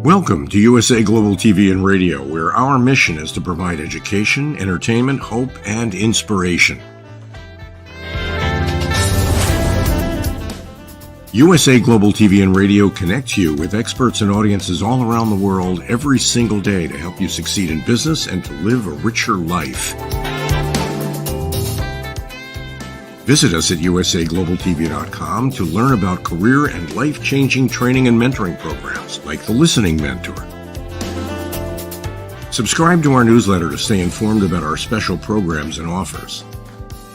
Welcome to USA Global TV and Radio, where our mission is to provide education, entertainment, hope, and inspiration. USA Global TV and Radio connects you with experts and audiences all around the world every single day to help you succeed in business and to live a richer life. Visit us at usaglobaltv.com to learn about career and life-changing training and mentoring programs like the Listening Mentor. Subscribe to our newsletter to stay informed about our special programs and offers.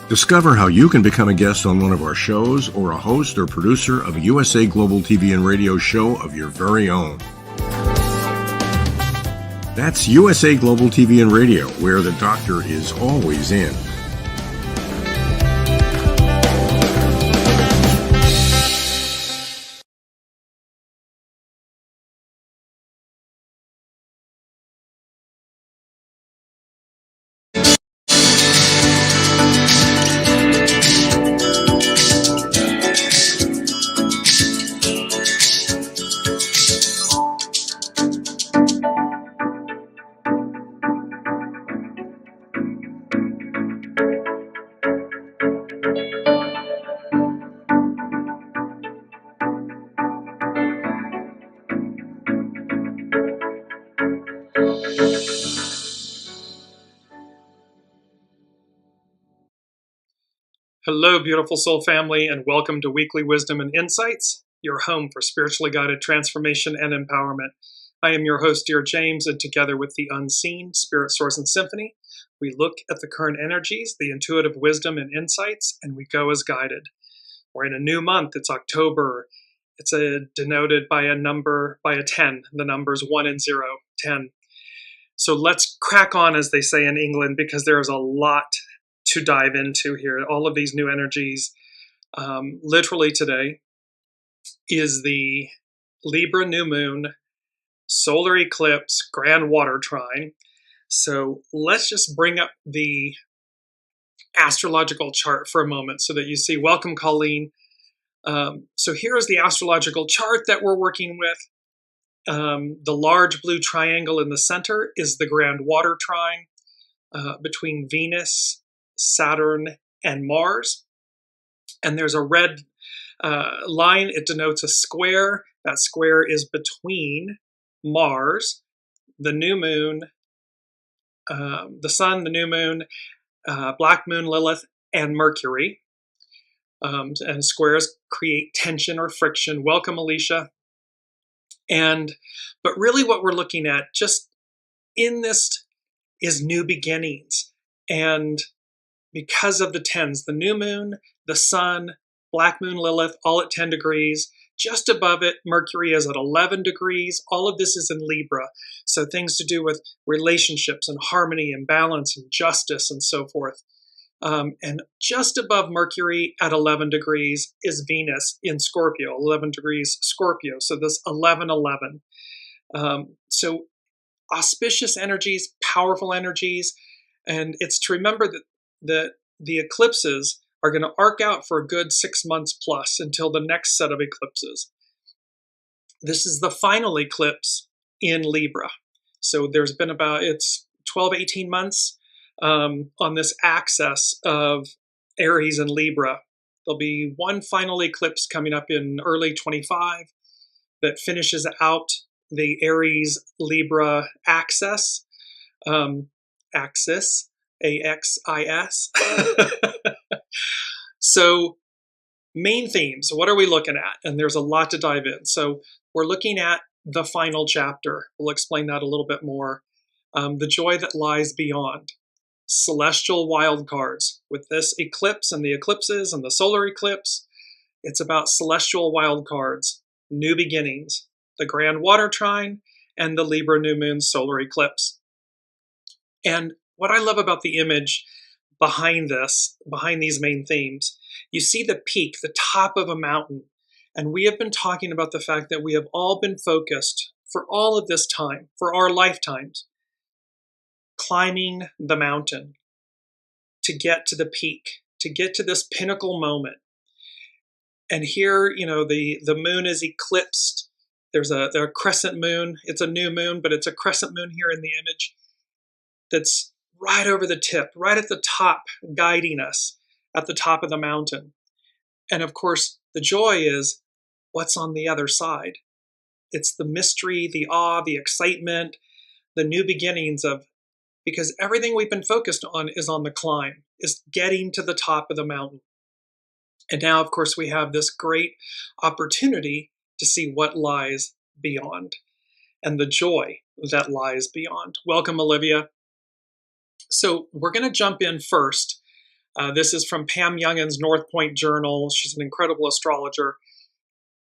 Discover how you can become a guest on one of our shows or a host or producer of a USA Global TV and Radio show of your very own. That's USA Global TV and Radio, where the doctor is always in. Hello, beautiful soul family, and welcome to Weekly Wisdom and Insights, your home for spiritually guided transformation and empowerment. I am your host, Dearjames, and together with the unseen, Spirit, Source, and Symphony, we look at the current energies, the intuitive wisdom and insights, and we go as guided. We're in a new month. It's October. It's denoted by a number, by a 10. The numbers 1 and 0, 10. So let's crack on, as they say in England, because there is a lot to dive into here. All of these new energies. Literally today is the Libra new moon, solar eclipse, grand water trine. So let's just bring up the astrological chart for a moment so that you see. Welcome, Colleen. So here is the astrological chart that we're working with. The large blue triangle in the center is the grand water trine between Venus, Saturn, and Mars. And there's a red line. It denotes a square. That square is between Mars, the new moon, the sun, the new moon, black moon Lilith, and Mercury. And squares create tension or friction. Welcome, Alicia. But really what we're looking at just in this is new beginnings. And because of the 10s, the new moon, the sun, black moon Lilith, all at 10 degrees. Just above it, Mercury is at 11 degrees. All of this is in Libra. So things to do with relationships and harmony and balance and justice and so forth. And just above Mercury at 11 degrees is Venus in Scorpio, 11 degrees Scorpio. So this 11-11. So auspicious energies, powerful energies. And it's to remember that the eclipses are going to arc out for a good 6 months plus until the next set of eclipses. This is the final eclipse in Libra. So there's been it's 12, 18 months on this axis of Aries and Libra. There'll be one final eclipse coming up in early 25 that finishes out the Aries-Libra axis. AXIS. So main themes, what are we looking at? And there's a lot to dive in. So we're looking at the final chapter. We'll explain that a little bit more. The joy that lies beyond. Celestial wildcards. With this eclipse and the eclipses and the solar eclipse, it's about celestial wildcards, new beginnings, the grand water trine, and the Libra new moon solar eclipse. And what I love about the image behind these main themes, you see the peak, the top of a mountain. And we have been talking about the fact that we have all been focused for all of this time, for our lifetimes, climbing the mountain to get to the peak, to get to this pinnacle moment. And here, the moon is eclipsed There's a crescent moon. It's a new moon, but it's a crescent moon here in the image that's right over the tip, right at the top, guiding us at the top of the mountain. And of course, the joy is what's on the other side. It's the mystery, the awe, the excitement, the new beginnings of, because everything we've been focused on is on the climb, is getting to the top of the mountain. And now, of course, we have this great opportunity to see what lies beyond and the joy that lies beyond. Welcome, Olivia. So we're going to jump in first. This is from Pam Youngin's North Point Journal. She's an incredible astrologer.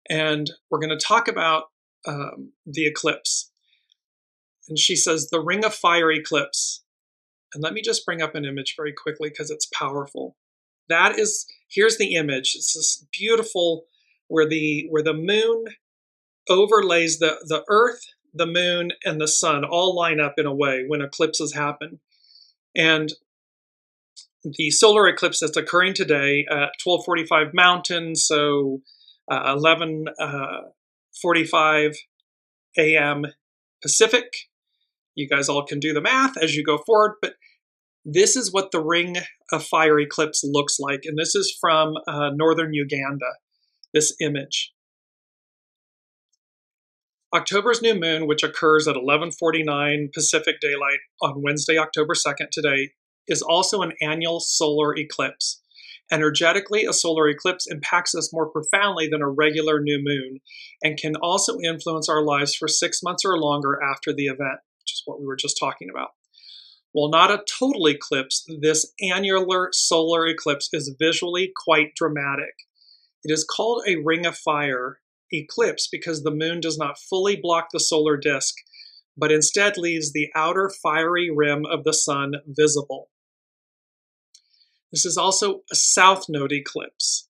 And we're going to talk about the eclipse. And she says, the Ring of Fire eclipse. And let me just bring up an image very quickly because it's powerful. Here's the image. It's this beautiful, where the moon overlays the earth, the moon, and the sun all line up in a way when eclipses happen. And the solar eclipse that's occurring today at 12:45 Mountain, so 11:45 a.m. Pacific. You guys all can do the math as you go forward, but this is what the Ring of Fire eclipse looks like, and this is from northern Uganda, this image. October's new moon, which occurs at 11:49 Pacific Daylight on Wednesday, October 2nd today, is also an annual solar eclipse. Energetically, a solar eclipse impacts us more profoundly than a regular new moon and can also influence our lives for 6 months or longer after the event, which is what we were just talking about. While not a total eclipse, this annular solar eclipse is visually quite dramatic. It is called a Ring of Fire eclipse because the moon does not fully block the solar disk, but instead leaves the outer fiery rim of the sun visible. This is also a south node eclipse.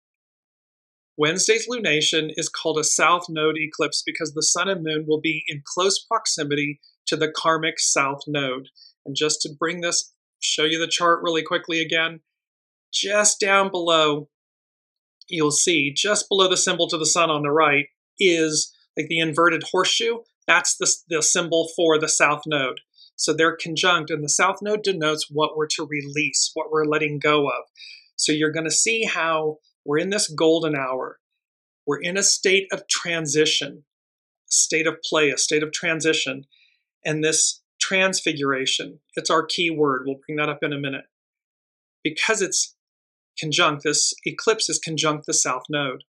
Wednesday's lunation is called a south node eclipse because the sun and moon will be in close proximity to the karmic south node. And just to bring this, show you the chart really quickly again, just down below, you'll see just below the symbol to the sun on the right is like the inverted horseshoe. That's the symbol for the south node. So they're conjunct, and the south node denotes what we're to release, what we're letting go of. So you're going to see how we're in this golden hour. We're in a state of transition, a state of play, a state of transition. And this transfiguration, it's our key word. We'll bring that up in a minute. Because it's conjunct, this eclipse is conjunct the south node.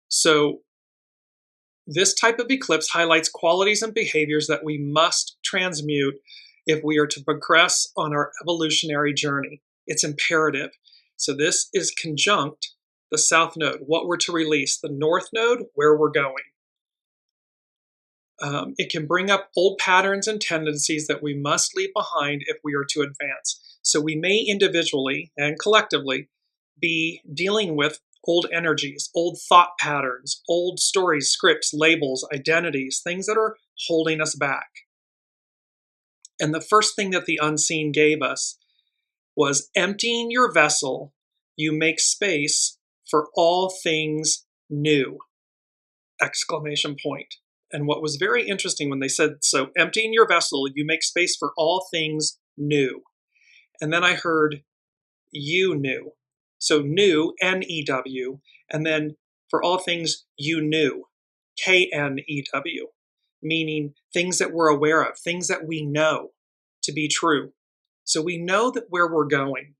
So this type of eclipse highlights qualities and behaviors that we must transmute if we are to progress on our evolutionary journey. It's imperative. So this is conjunct the south node, what we're to release, the north node, where we're going. It can bring up old patterns and tendencies that we must leave behind if we are to advance. So we may individually and collectively be dealing with old energies, old thought patterns, old stories, scripts, labels, identities, things that are holding us back. And the first thing that the unseen gave us was emptying your vessel, you make space for all things new! Exclamation point. And what was very interesting when they said, so emptying your vessel, you make space for all things new. And then I heard you knew. So new, N-E-W, and then for all things you knew, K-N-E-W, meaning things that we're aware of, things that we know to be true. So we know that where we're going.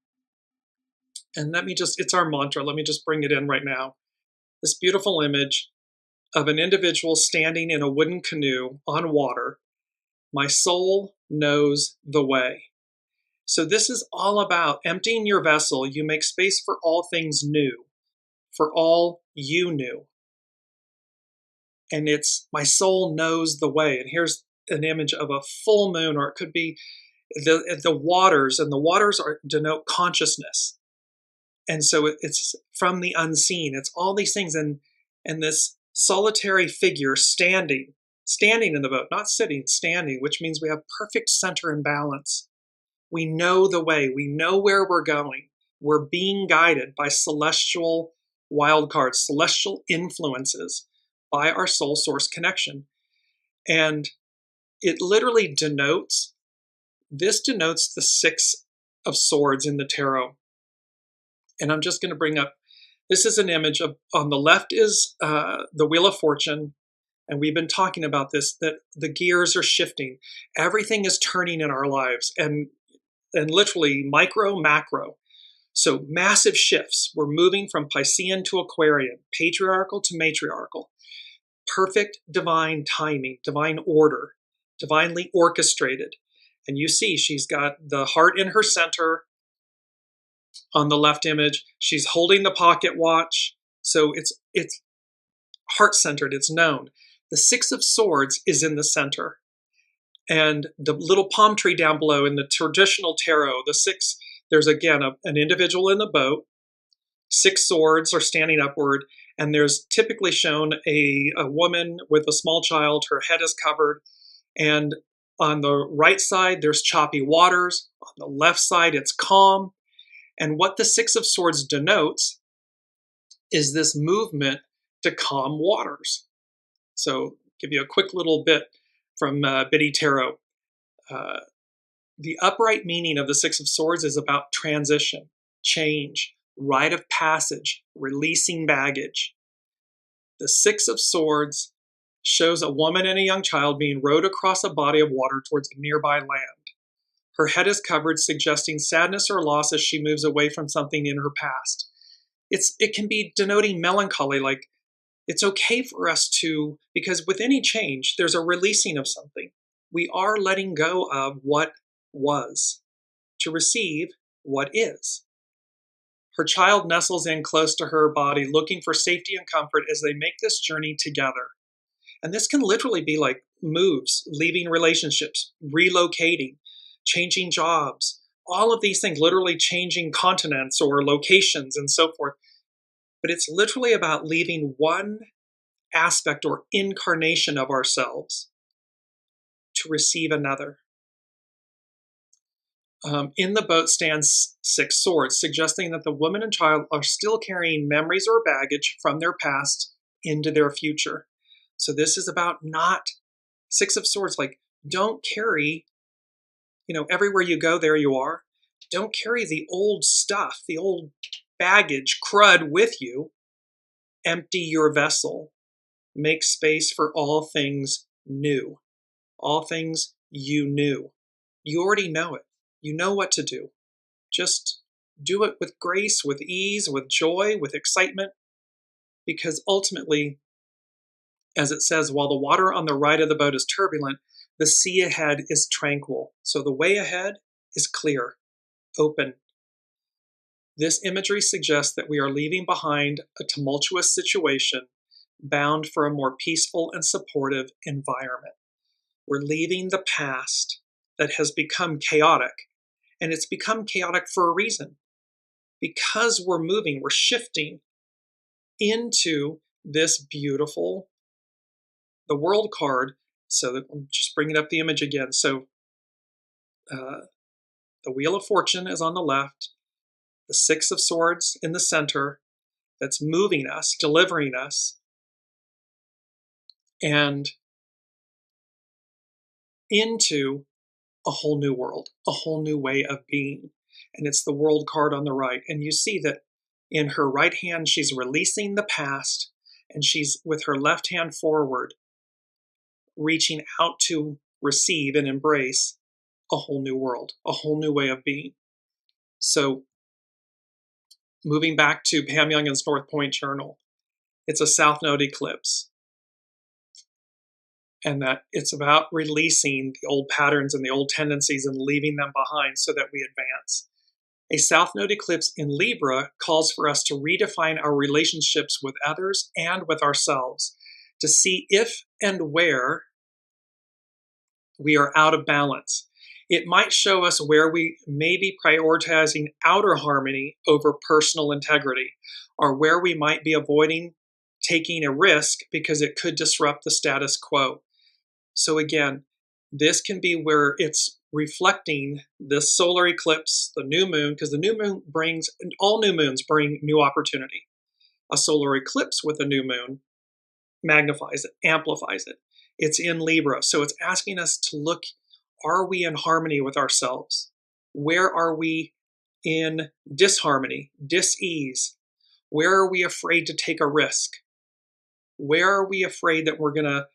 And it's our mantra. Let me just bring it in right now. This beautiful image of an individual standing in a wooden canoe on water. My soul knows the way. So this is all about emptying your vessel. You make space for all things new, for all you knew. And it's my soul knows the way. And here's an image of a full moon, or it could be the waters, and the waters denote consciousness. And so it's from the unseen. It's all these things, and this solitary figure standing in the boat, not sitting, standing, which means we have perfect center and balance. We know the way. We know where we're going. We're being guided by celestial wildcards, celestial influences, by our soul source connection. And it literally denotes the Six of Swords in the tarot. And I'm just going to bring up, this is an image of, on the left is the Wheel of Fortune. And we've been talking about this, that the gears are shifting. Everything is turning in our lives, and literally micro, macro. So massive shifts. We're moving from Piscean to Aquarian, patriarchal to matriarchal. Perfect divine timing, divine order, divinely orchestrated. And you see she's got the heart in her center on the left image. She's holding the pocket watch. So it's heart-centered, it's known. The Six of Swords is in the center. And the little palm tree down below in the traditional tarot, the six, there's again an individual in the boat. Six swords are standing upward, and there's typically shown a woman with a small child. Her head is covered. And on the right side, there's choppy waters. On the left side, it's calm. And what the Six of Swords denotes is this movement to calm waters. So give you a quick little bit from Biddy Tarot. The upright meaning of the Six of Swords is about transition, change, rite of passage, releasing baggage. The Six of Swords shows a woman and a young child being rowed across a body of water towards a nearby land. Her head is covered, suggesting sadness or loss as she moves away from something in her past. It can be denoting melancholy, like it's okay for us to, because with any change, there's a releasing of something. We are letting go of what was to receive what is. Her child nestles in close to her body, looking for safety and comfort as they make this journey together. And this can literally be like moves, leaving relationships, relocating, changing jobs, all of these things, literally changing continents or locations and so forth. But it's literally about leaving one aspect or incarnation of ourselves to receive another. In the boat stands Six Swords, suggesting that the woman and child are still carrying memories or baggage from their past into their future. So this is about not, Six of Swords, like don't carry, everywhere you go, there you are. Don't carry the old stuff, the old baggage, crud with you. Empty your vessel. Make space for all things new. All things you knew. You already know it. You know what to do. Just do it with grace, with ease, with joy, with excitement. Because ultimately, as it says, while the water on the right of the boat is turbulent, the sea ahead is tranquil. So the way ahead is clear, open. This imagery suggests that we are leaving behind a tumultuous situation, bound for a more peaceful and supportive environment. We're leaving the past that has become chaotic, and it's become chaotic for a reason. Because we're moving, we're shifting into this beautiful, the World card. So that I'm just bringing up the image again. So the Wheel of Fortune is on the left, the Six of Swords in the center, that's moving us, delivering us, and into a whole new world, a whole new way of being. And it's the World card on the right. And you see that in her right hand, she's releasing the past, and she's with her left hand forward, reaching out to receive and embrace a whole new world, a whole new way of being. So moving back to Pam Youngin's North Point Journal, it's a South Node eclipse. And that it's about releasing the old patterns and the old tendencies and leaving them behind so that we advance. A South Node eclipse in Libra calls for us to redefine our relationships with others and with ourselves, to see if and where we are out of balance. It might show us where we may be prioritizing outer harmony over personal integrity, or where we might be avoiding taking a risk because it could disrupt the status quo. So again, this can be where it's reflecting this solar eclipse, the new moon, because the new moon brings, all new moons bring new opportunity. A solar eclipse with a new moon magnifies it, amplifies it. It's in Libra. So it's asking us to look, are we in harmony with ourselves? Where are we in disharmony, dis-ease? Where are we afraid to take a risk? Where are we afraid that we're going to,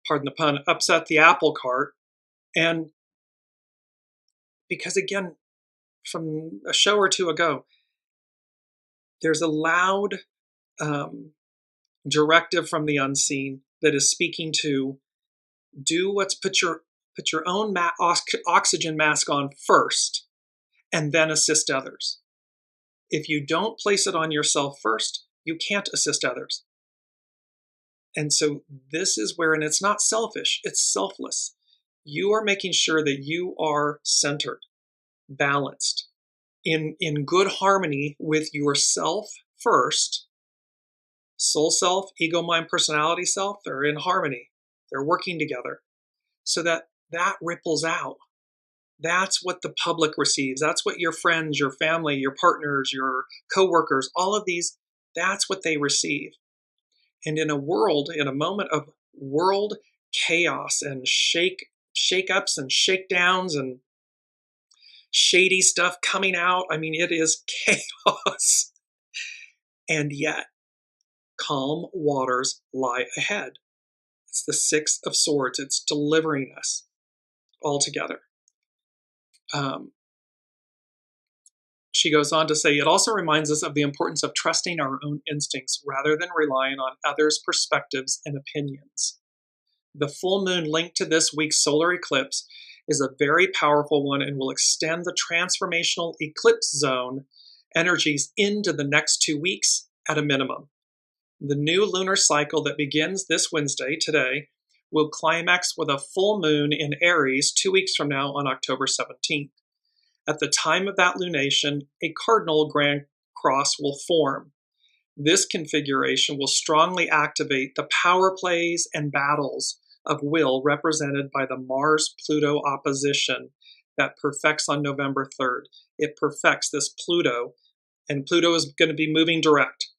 pardon the pun, upset the apple cart? And because again, from a show or two ago, there's a loud directive from the unseen that is speaking to put your own oxygen mask on first and then assist others. If you don't place it on yourself first, you can't assist others. And so this is where, and it's not selfish, it's selfless. You are making sure that you are centered, balanced, in good harmony with yourself first. Soul self, ego, mind, personality self, they're in harmony. They're working together so that ripples out. That's what the public receives. That's what your friends, your family, your partners, your coworkers, all of these, that's what they receive. And in a moment of world chaos and shake-ups and shakedowns and shady stuff coming out, I mean, it is chaos. And yet, calm waters lie ahead. It's the Six of Swords. It's delivering us all together. She goes on to say, it also reminds us of the importance of trusting our own instincts rather than relying on others' perspectives and opinions. The full moon linked to this week's solar eclipse is a very powerful one and will extend the transformational eclipse zone energies into the next 2 weeks at a minimum. The new lunar cycle that begins this Wednesday, today, will climax with a full moon in Aries 2 weeks from now on October 17th. At the time of that lunation, a cardinal grand cross will form. This configuration will strongly activate the power plays and battles of will represented by the Mars-Pluto opposition that perfects on November 3rd. It perfects this Pluto, and Pluto is going to be moving direct.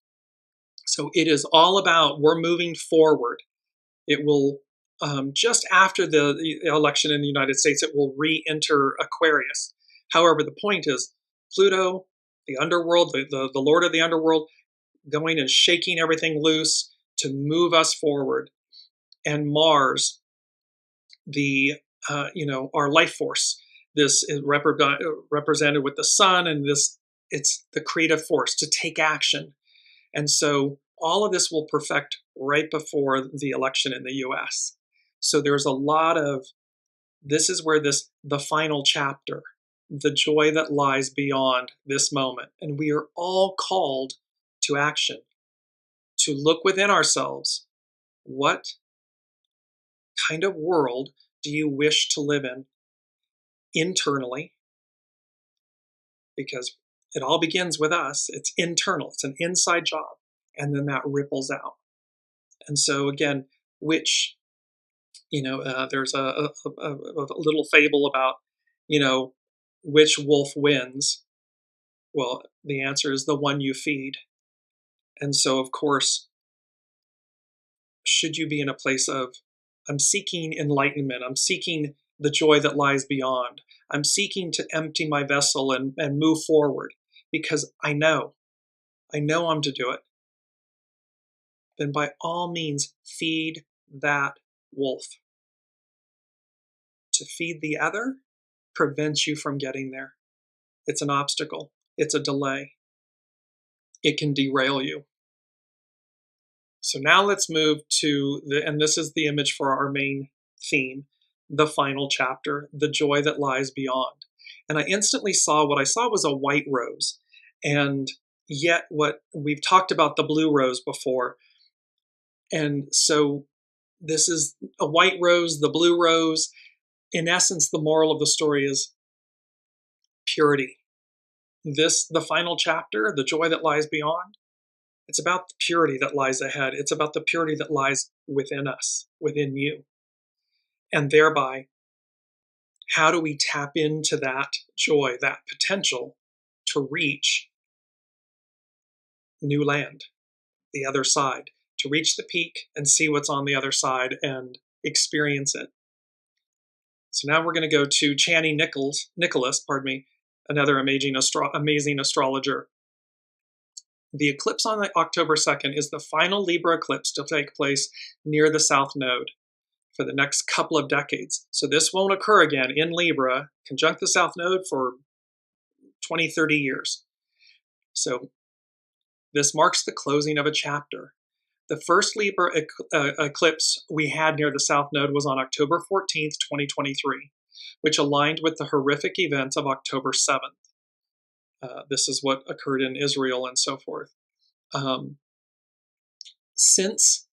So it is all about, we're moving forward. It will, just after the election in the United States, it will re-enter Aquarius. However, the point is, Pluto, the underworld, the lord of the underworld, going and shaking everything loose to move us forward. And Mars, our life force, this is represented with the sun, and it's the creative force to take action. And so all of this will perfect right before the election in the US. So there's a lot of, this is where the final chapter, the joy that lies beyond this moment. And we are all called to action, to look within ourselves. What kind of world do you wish to live in internally? Because it all begins with us. It's internal. It's an inside job. And then that ripples out. And so again, there's a little fable about, which wolf wins. Well, the answer is the one you feed. And so, of course, should you be in a place of, I'm seeking enlightenment, I'm seeking the joy that lies beyond, I'm seeking to empty my vessel and move forward because I know I'm to do it, then by all means, feed that wolf. To feed the other prevents you from getting there. It's an obstacle. It's a delay. It can derail you. So now let's move to and this is the image for our main theme, the final chapter, the joy that lies beyond. And I instantly saw, what I saw was a white rose. And yet what we've talked about the blue rose before. And so this is a white rose, the blue rose. In essence, the moral of the story is purity. The final chapter, the joy that lies beyond, it's about the purity that lies ahead. It's about the purity that lies within us, within you. And thereby, how do we tap into that joy, that potential to reach new land, the other side, to reach the peak and see what's on the other side and experience it. So now we're going to go to Channing Nicholas, another amazing astrologer. The eclipse on October 2nd is the final Libra eclipse to take place near the South Node for the next couple of decades. So this won't occur again in Libra, conjunct the South Node, for 20, 30 years. So this marks the closing of a chapter. The first Libra eclipse we had near the South Node was on October 14th, 2023, which aligned with the horrific events of October 7th. This is what occurred in Israel and so forth. Since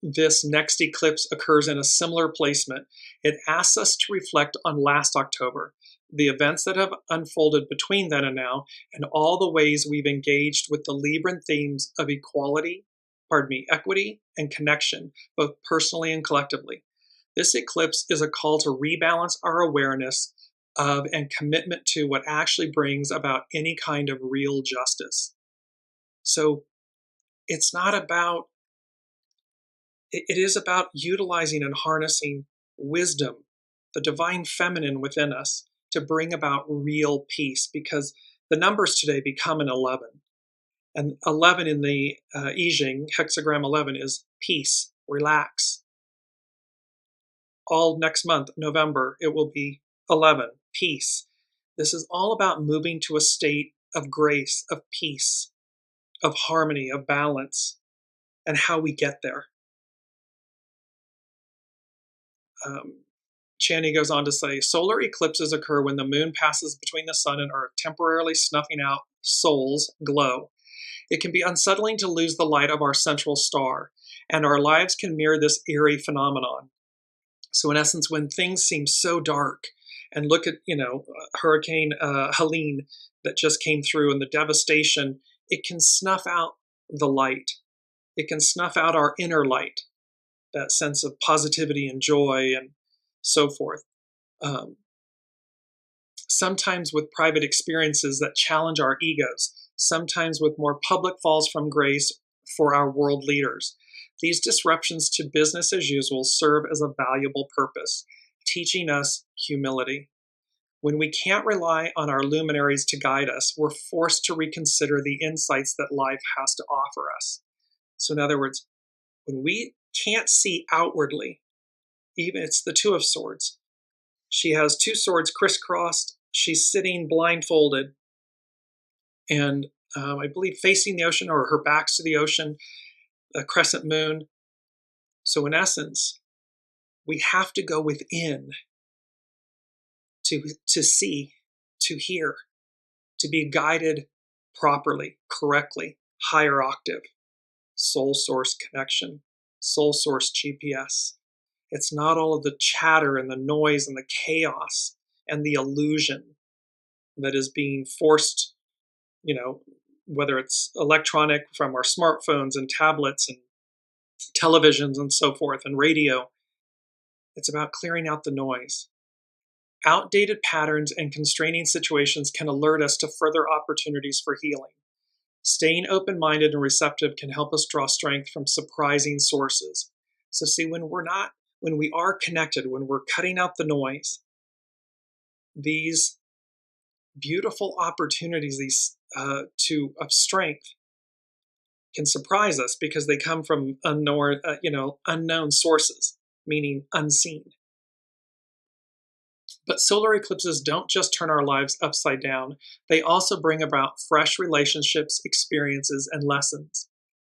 this next eclipse occurs in a similar placement, it asks us to reflect on last October, the events that have unfolded between then and now, and all the ways we've engaged with the Libran themes of equity and connection, both personally and collectively. This eclipse is a call to rebalance our awareness of and commitment to what actually brings about any kind of real justice. So it's not about, it is about utilizing and harnessing wisdom, the divine feminine within us, to bring about real peace, because the numbers today become an 11. And 11 in the I Ching, hexagram 11, is peace, relax. All next month, November, it will be 11, peace. This is all about moving to a state of grace, of peace, of harmony, of balance, and how we get there. Channing goes on to say, solar eclipses occur when the moon passes between the sun and earth, temporarily snuffing out soul's glow. It can be unsettling to lose the light of our central star, and our lives can mirror this eerie phenomenon. So in essence, when things seem so dark, and look at, Hurricane Helene that just came through and the devastation, it can snuff out the light. It can snuff out our inner light, that sense of positivity and joy and so forth. Sometimes with private experiences that challenge our egos, sometimes with more public falls from grace for our world leaders. These disruptions to business as usual serve as a valuable purpose, teaching us humility. When we can't rely on our luminaries to guide us, we're forced to reconsider the insights that life has to offer us. So in other words, when we can't see outwardly, even it's the Two of Swords. She has two swords crisscrossed. She's sitting blindfolded and I believe facing the ocean, or her back's to the ocean, a crescent moon. So in essence, we have to go within to see, to hear, to be guided properly, correctly, higher octave, soul source connection, soul source GPS. It's not all of the chatter and the noise and the chaos and the illusion that is being forced, whether it's electronic from our smartphones and tablets and televisions and so forth and radio. It's about clearing out the noise. Outdated patterns and constraining situations can alert us to further opportunities for healing. Staying open-minded and receptive can help us draw strength from surprising sources. So see, when we are connected, when we're cutting out the noise, these beautiful opportunities of strength can surprise us because they come from unknown sources, meaning unseen. But solar eclipses don't just turn our lives upside down. They also bring about fresh relationships, experiences, and lessons.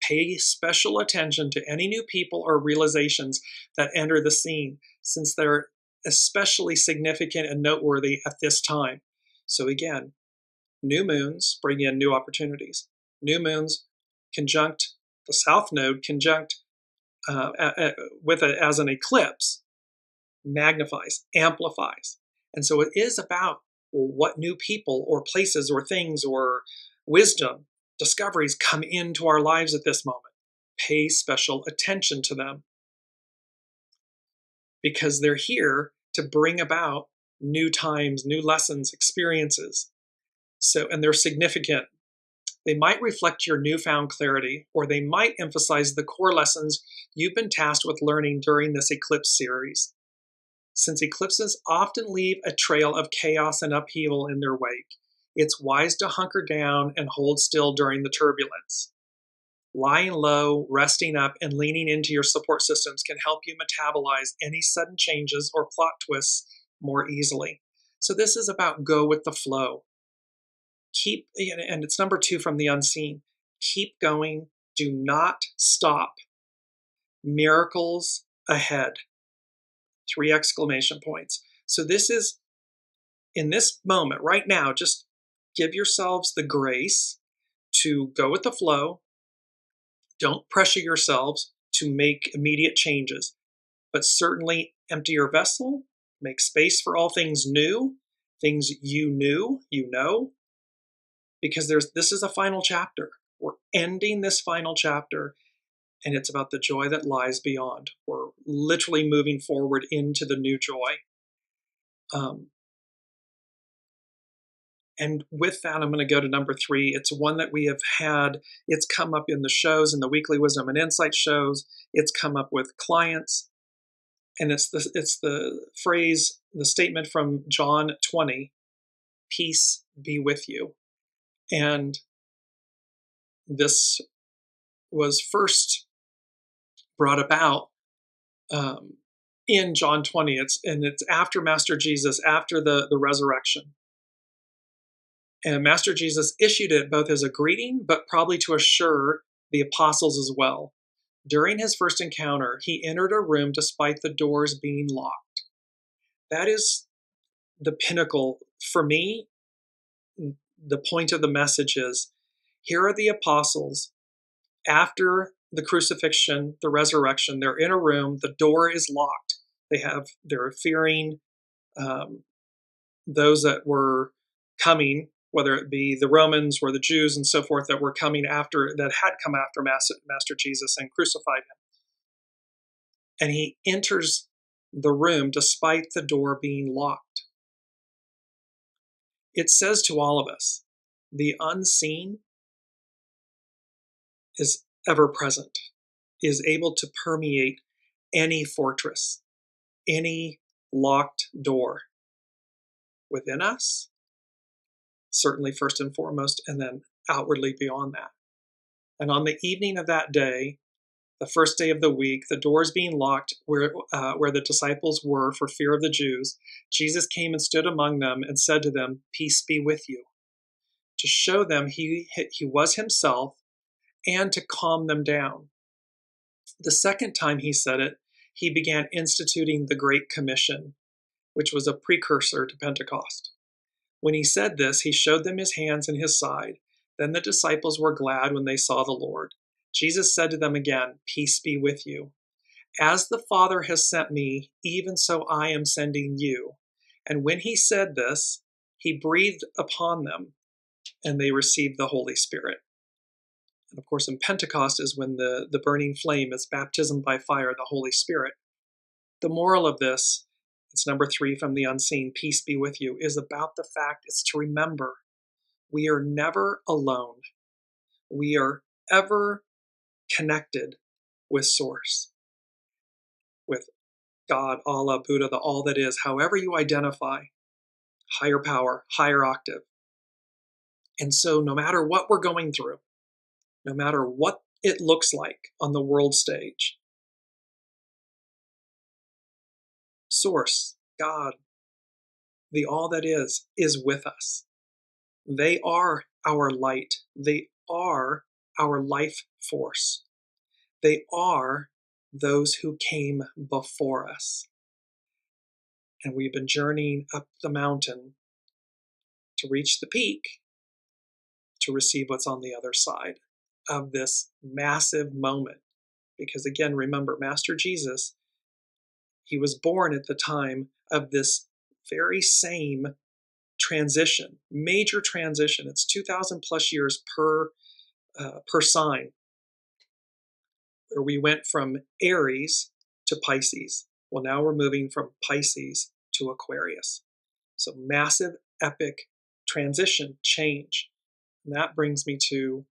Pay special attention to any new people or realizations that enter the scene, since they're especially significant and noteworthy at this time. So again, new moons bring in new opportunities. New moons conjunct the South Node, as an eclipse, magnifies, amplifies. And so it is about what new people or places or things or wisdom, discoveries come into our lives at this moment. Pay special attention to them because they're here to bring about new times, new lessons, experiences. So, and they're significant. They might reflect your newfound clarity, or they might emphasize the core lessons you've been tasked with learning during this eclipse series. Since eclipses often leave a trail of chaos and upheaval in their wake, it's wise to hunker down and hold still during the turbulence. Lying low, resting up, and leaning into your support systems can help you metabolize any sudden changes or plot twists more easily. So this is about go with the flow. And it's number 2 from the unseen. Keep going. Do not stop. Miracles ahead. 3 exclamation points. So this is, in this moment, right now, just give yourselves the grace to go with the flow. Don't pressure yourselves to make immediate changes, but certainly empty your vessel, make space for all things new, things you know, because this is a final chapter. We're ending this final chapter, and it's about the joy that lies beyond. We're literally moving forward into the new joy. And with that, I'm going to go to number 3. It's one that we have had. It's come up in the shows, in the weekly Wisdom and Insight shows. It's come up with clients. And it's the phrase, the statement from John 20, peace be with you. And this was first brought about in John 20. It's after Master Jesus, after the resurrection. And Master Jesus issued it both as a greeting, but probably to assure the apostles as well. During his first encounter, he entered a room despite the doors being locked. That is the pinnacle. For me, the point of the message is, here are the apostles. After the crucifixion, the resurrection, they're in a room, the door is locked. They're fearing those that were coming, whether it be the Romans or the Jews and so forth that had come after Master Jesus and crucified him. And he enters the room despite the door being locked. It says to all of us, the unseen is ever present, is able to permeate any fortress, any locked door within us, certainly first and foremost, and then outwardly beyond that. And on the evening of that day, the first day of the week, the doors being locked where the disciples were for fear of the Jews, Jesus came and stood among them and said to them, peace be with you, to show them he was himself and to calm them down. The second time he said it, he began instituting the Great Commission, which was a precursor to Pentecost. When he said this, he showed them his hands and his side. Then the disciples were glad when they saw the Lord. Jesus said to them again, peace be with you. As the Father has sent me, even so I am sending you. And when he said this, he breathed upon them, and they received the Holy Spirit. And of course, in Pentecost is when the burning flame is baptism by fire, the Holy Spirit. The moral of this, it's number 3 from the unseen, peace be with you, is about the fact, it's to remember we are never alone. We are ever connected with Source, with God, Allah, Buddha, the all that is, however you identify, higher power, higher octave. And so no matter what we're going through, no matter what it looks like on the world stage, Source, God, the all that is with us. They are our light. They are our life force. They are those who came before us. And we've been journeying up the mountain to reach the peak, to receive what's on the other side of this massive moment. Because again, remember, Master Jesus, he was born at the time of this very same transition, major transition. It's 2,000 plus years per sign, where we went from Aries to Pisces. Well, now we're moving from Pisces to Aquarius. So massive, epic transition, change. And that brings me to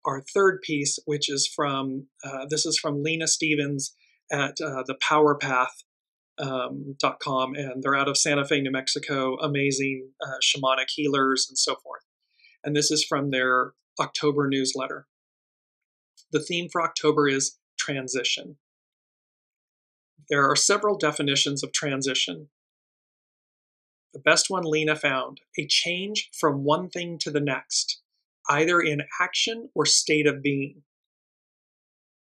our third piece, which is from, this is from Lena Stevens at thepowerpath.com, and they're out of Santa Fe, New Mexico, amazing shamanic healers and so forth. And this is from their October newsletter. The theme for October is transition. There are several definitions of transition. The best one Lena found: a change from one thing to the next, either in action or state of being.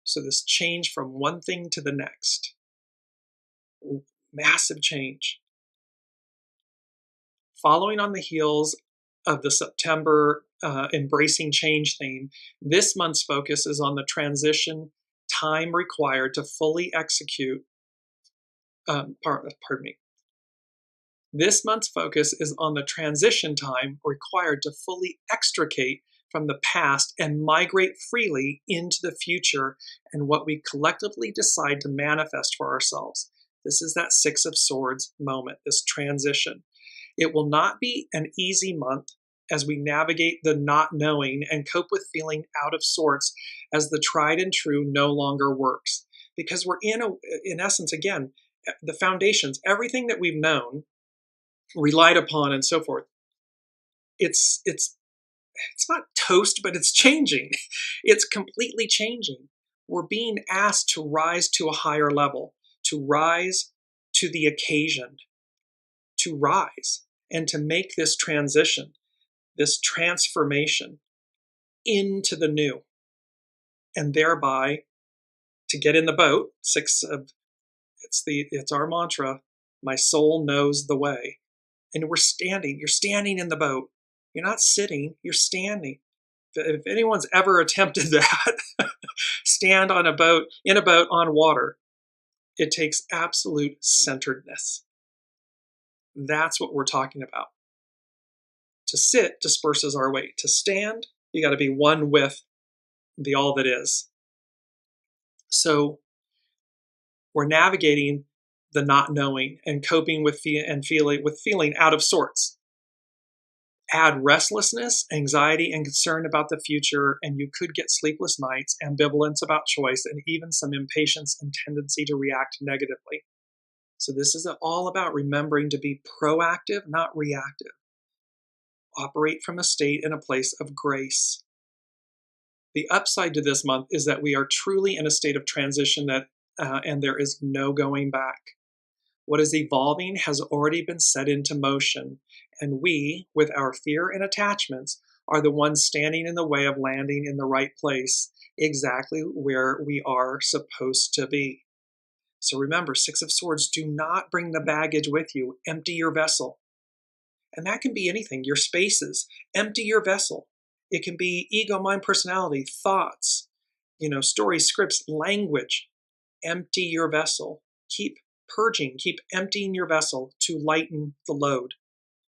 So this change from one thing to the next. Massive change. Following on the heels of the September Embracing Change theme, this month's focus is on the transition time required to fully execute. This month's focus is on the transition time required to fully extricate from the past and migrate freely into the future and what we collectively decide to manifest for ourselves. This is that Six of Swords moment, this transition. It will not be an easy month as we navigate the not knowing and cope with feeling out of sorts as the tried and true no longer works. Because we're in essence, again, the foundations, everything that we've known, relied upon, and so forth. It's not toast, but it's changing. It's completely changing. We're being asked to rise to a higher level, to rise to the occasion, to rise and to make this transition, this transformation into the new, and thereby to get in the boat. It's our mantra, my soul knows the way. And you're standing in the boat. You're not sitting, you're standing. If anyone's ever attempted that, stand on a boat, in a boat on water, it takes absolute centeredness. That's what we're talking about. To sit disperses our weight. To stand, you got to be one with the all that is. So we're navigating the not knowing and coping with feeling out of sorts. Add restlessness, anxiety, and concern about the future, and you could get sleepless nights, ambivalence about choice, and even some impatience and tendency to react negatively. So this is all about remembering to be proactive, not reactive. Operate from a state and a place of grace. The upside to this month is that we are truly in a state of transition and there is no going back. What is evolving has already been set into motion, and we, with our fear and attachments, are the ones standing in the way of landing in the right place, exactly where we are supposed to be. So remember, Six of Swords, do not bring the baggage with you. Empty your vessel. And that can be anything, your spaces. Empty your vessel. It can be ego, mind, personality, thoughts, stories, scripts, language. Empty your vessel. Keep purging, keep emptying your vessel to lighten the load,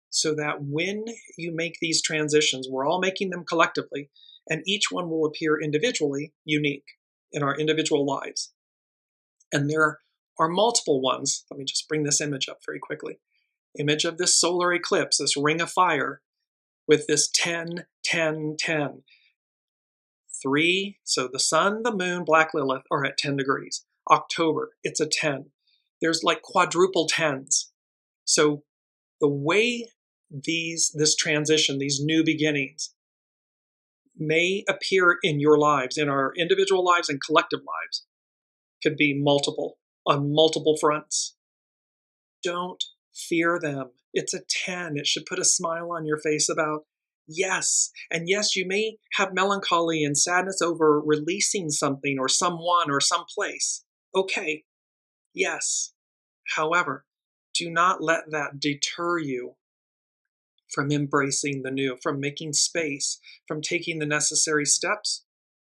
so that when you make these transitions, we're all making them collectively, and each one will appear individually unique in our individual lives. And there are multiple ones. Let me just bring this image up very quickly. Image of this solar eclipse, this ring of fire with this 10, 10, 10. 3, so the sun, the moon, Black Lilith are at 10 degrees. October, it's a 10. There's like quadruple 10s. So the way this transition, these new beginnings, may appear in your lives, in our individual lives and collective lives, could be multiple, on multiple fronts. Don't fear them. It's a 10. It should put a smile on your face about yes. And yes, you may have melancholy and sadness over releasing something or someone or someplace. Okay. Yes. However, do not let that deter you from embracing the new, from making space, from taking the necessary steps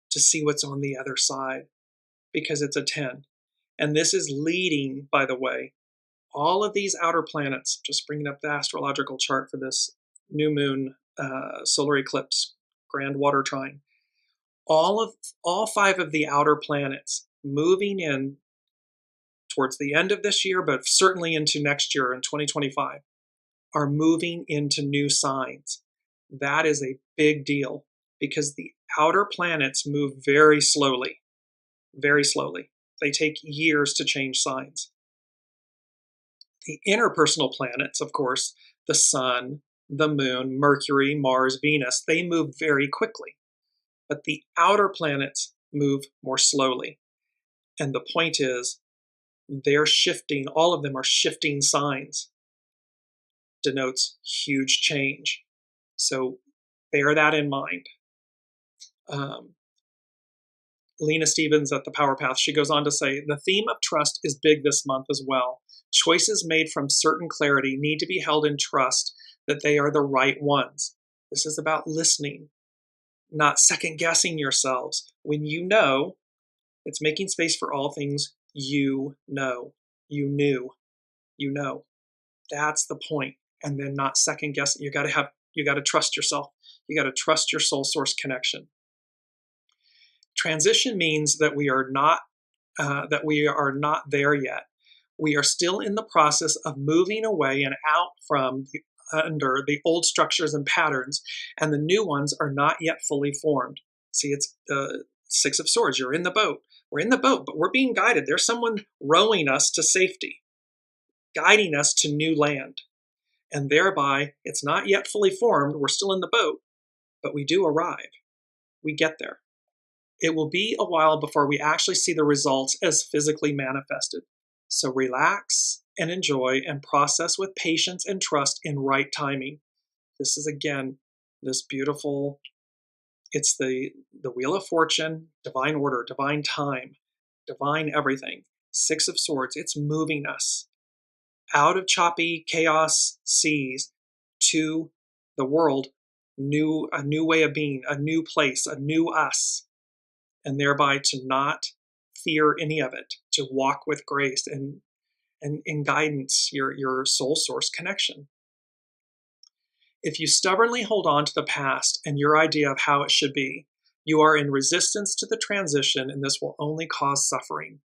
to see what's on the other side, because it's a 10. And this is leading, by the way, all of these outer planets, just bringing up the astrological chart for this new moon solar eclipse, grand water trine, all 5 of the outer planets moving in towards the end of this year, but certainly into next year in 2025, are moving into new signs. That is a big deal because the outer planets move very slowly, very slowly. They take years to change signs. The interpersonal planets, of course, the Sun, the Moon, Mercury, Mars, Venus, they move very quickly. But the outer planets move more slowly. And the point is, they're shifting, all of them are shifting signs. Denotes huge change. So bear that in mind. Lena Stevens at the Power Path, she goes on to say, the theme of trust is big this month as well. Choices made from certain clarity need to be held in trust that they are the right ones. This is about listening, not second guessing yourselves. When you know, it's making space for all things you know. You knew. You know. That's the point. And then not second guessing. You got to trust yourself. You got to trust your soul source connection. Transition means that we are not there yet. We are still in the process of moving away and out from under the old structures and patterns, and the new ones are not yet fully formed. See, it's the Six of Swords. You're in the boat. We're in the boat, but we're being guided. There's someone rowing us to safety, guiding us to new land. And thereby, it's not yet fully formed. We're still in the boat, but we do arrive. We get there. It will be a while before we actually see the results as physically manifested. So relax and enjoy and process with patience and trust in right timing. This is, again, this beautiful, it's the Wheel of Fortune, divine order, divine time, divine everything. Six of Swords, it's moving us out of choppy chaos seas to the world, a new way of being, a new place, a new us. And thereby to not fear any of it, to walk with grace and in guidance, your soul source connection. If you stubbornly hold on to the past and your idea of how it should be, you are in resistance to the transition, and this will only cause suffering.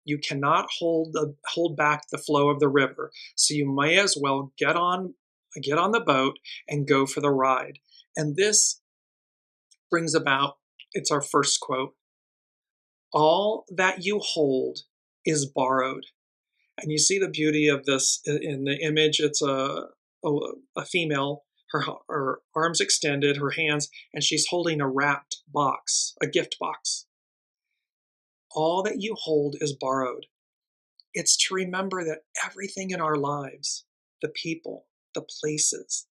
You cannot hold back the flow of the river, so you may as well get on the boat and go for the ride. And this brings about, it's our first quote, all that you hold is borrowed. And you see the beauty of this in the image. It's a female, her arms extended, her hands, and she's holding a wrapped box, a gift box. All that you hold is borrowed. It's to remember that everything in our lives, the people, the places,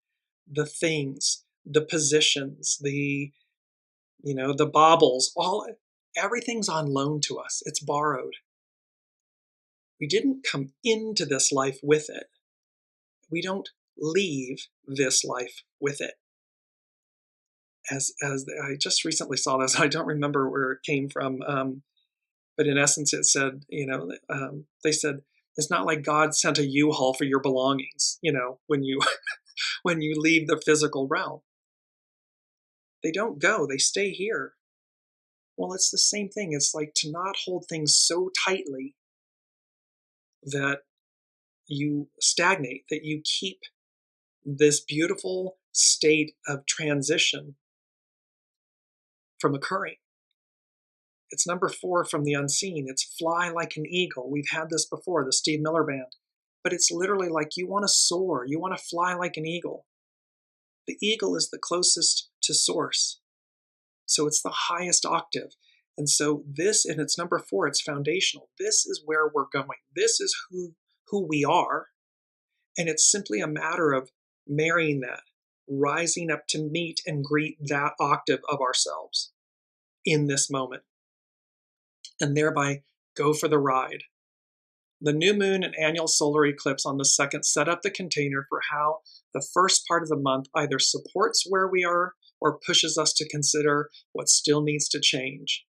the things, the positions, the baubles, everything's on loan to us. It's borrowed. We didn't come into this life with it. We don't leave this life with it. As I just recently saw this, I don't remember where it came from, but in essence it said, they said, it's not like God sent a U-Haul for your belongings, when you when you leave the physical realm. They don't go, they stay here. Well, it's the same thing. It's like to not hold things so tightly that you stagnate, that you keep this beautiful state of transition from occurring. It's number 4 from the unseen. It's fly like an eagle. We've had this before, the Steve Miller Band. But it's literally like you want to soar. You want to fly like an eagle. The eagle is the closest to source. So it's the highest octave. And so this, and it's number 4, it's foundational. This is where we're going. This is who we are. And it's simply a matter of marrying that, rising up to meet and greet that octave of ourselves in this moment, and thereby go for the ride. The new moon and annual solar eclipse on the 2nd set up the container for how the first part of the month either supports where we are or pushes us to consider what still needs to change.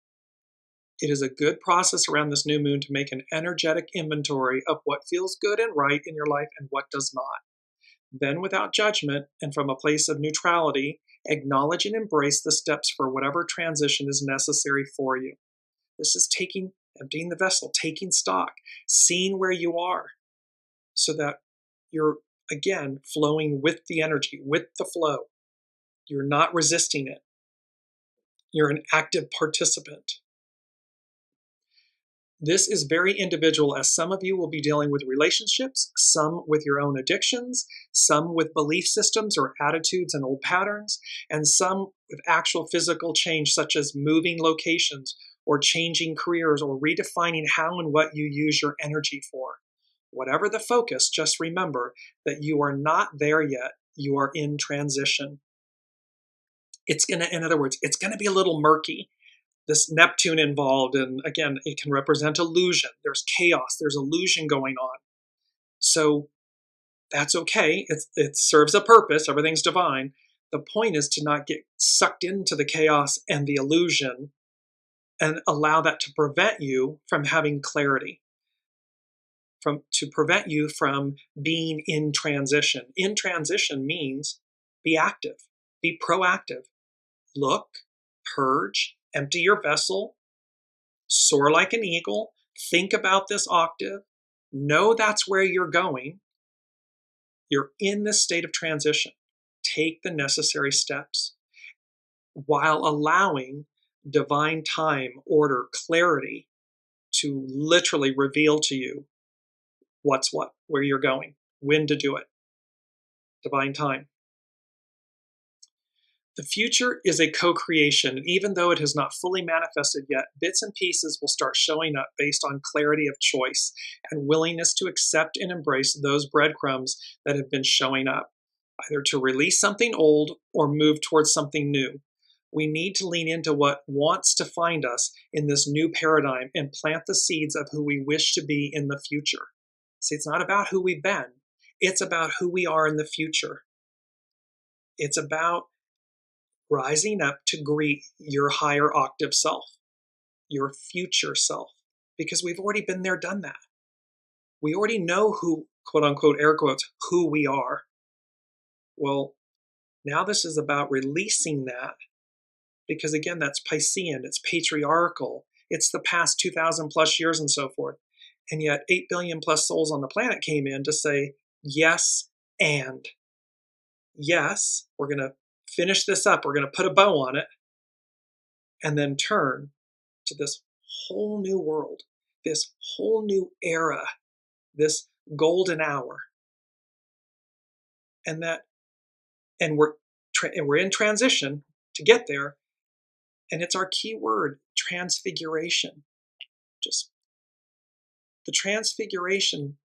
It is a good process around this new moon to make an energetic inventory of what feels good and right in your life and what does not. Then, without judgment and from a place of neutrality, acknowledge and embrace the steps for whatever transition is necessary for you. This is emptying the vessel, taking stock, seeing where you are, so that you're, again, flowing with the energy, with the flow. You're not resisting it. You're an active participant. This is very individual, as some of you will be dealing with relationships, some with your own addictions, some with belief systems or attitudes and old patterns, and some with actual physical change, such as moving locations or changing careers or redefining how and what you use your energy for. Whatever the focus, just remember that you are not there yet. You are in transition. In other words, it's going to be a little murky. This Neptune involved, and again, it can represent illusion. There's chaos, there's illusion going on. So that's okay. It serves a purpose. Everything's divine. The point is to not get sucked into the chaos and the illusion and allow that to prevent you from having clarity, to prevent you from being in transition. In transition means be active, be proactive. Look, purge, empty your vessel, soar like an eagle, think about this octave, know that's where you're going. You're in this state of transition. Take the necessary steps while allowing divine time, order, clarity to literally reveal to you what's what, where you're going, when to do it. Divine time. The future is a co-creation, and even though it has not fully manifested yet, bits and pieces will start showing up based on clarity of choice and willingness to accept and embrace those breadcrumbs that have been showing up, either to release something old or move towards something new. We need to lean into what wants to find us in this new paradigm and plant the seeds of who we wish to be in the future. See, it's not about who we've been. It's about who we are in the future. It's about rising up to greet your higher octave self, your future self, because we've already been there, done that. We already know who, quote unquote, air quotes, who we are. Well, now this is about releasing that, because again, that's Piscean, it's patriarchal, it's the past 2,000 plus years and so forth. And yet 8 billion plus souls on the planet came in to say, yes, and yes, we're going to finish this up. We're going to put a bow on it and then turn to this whole new world, this whole new era, this golden hour. And we're in transition to get there. And it's our key word, transfiguration. Just the transfiguration,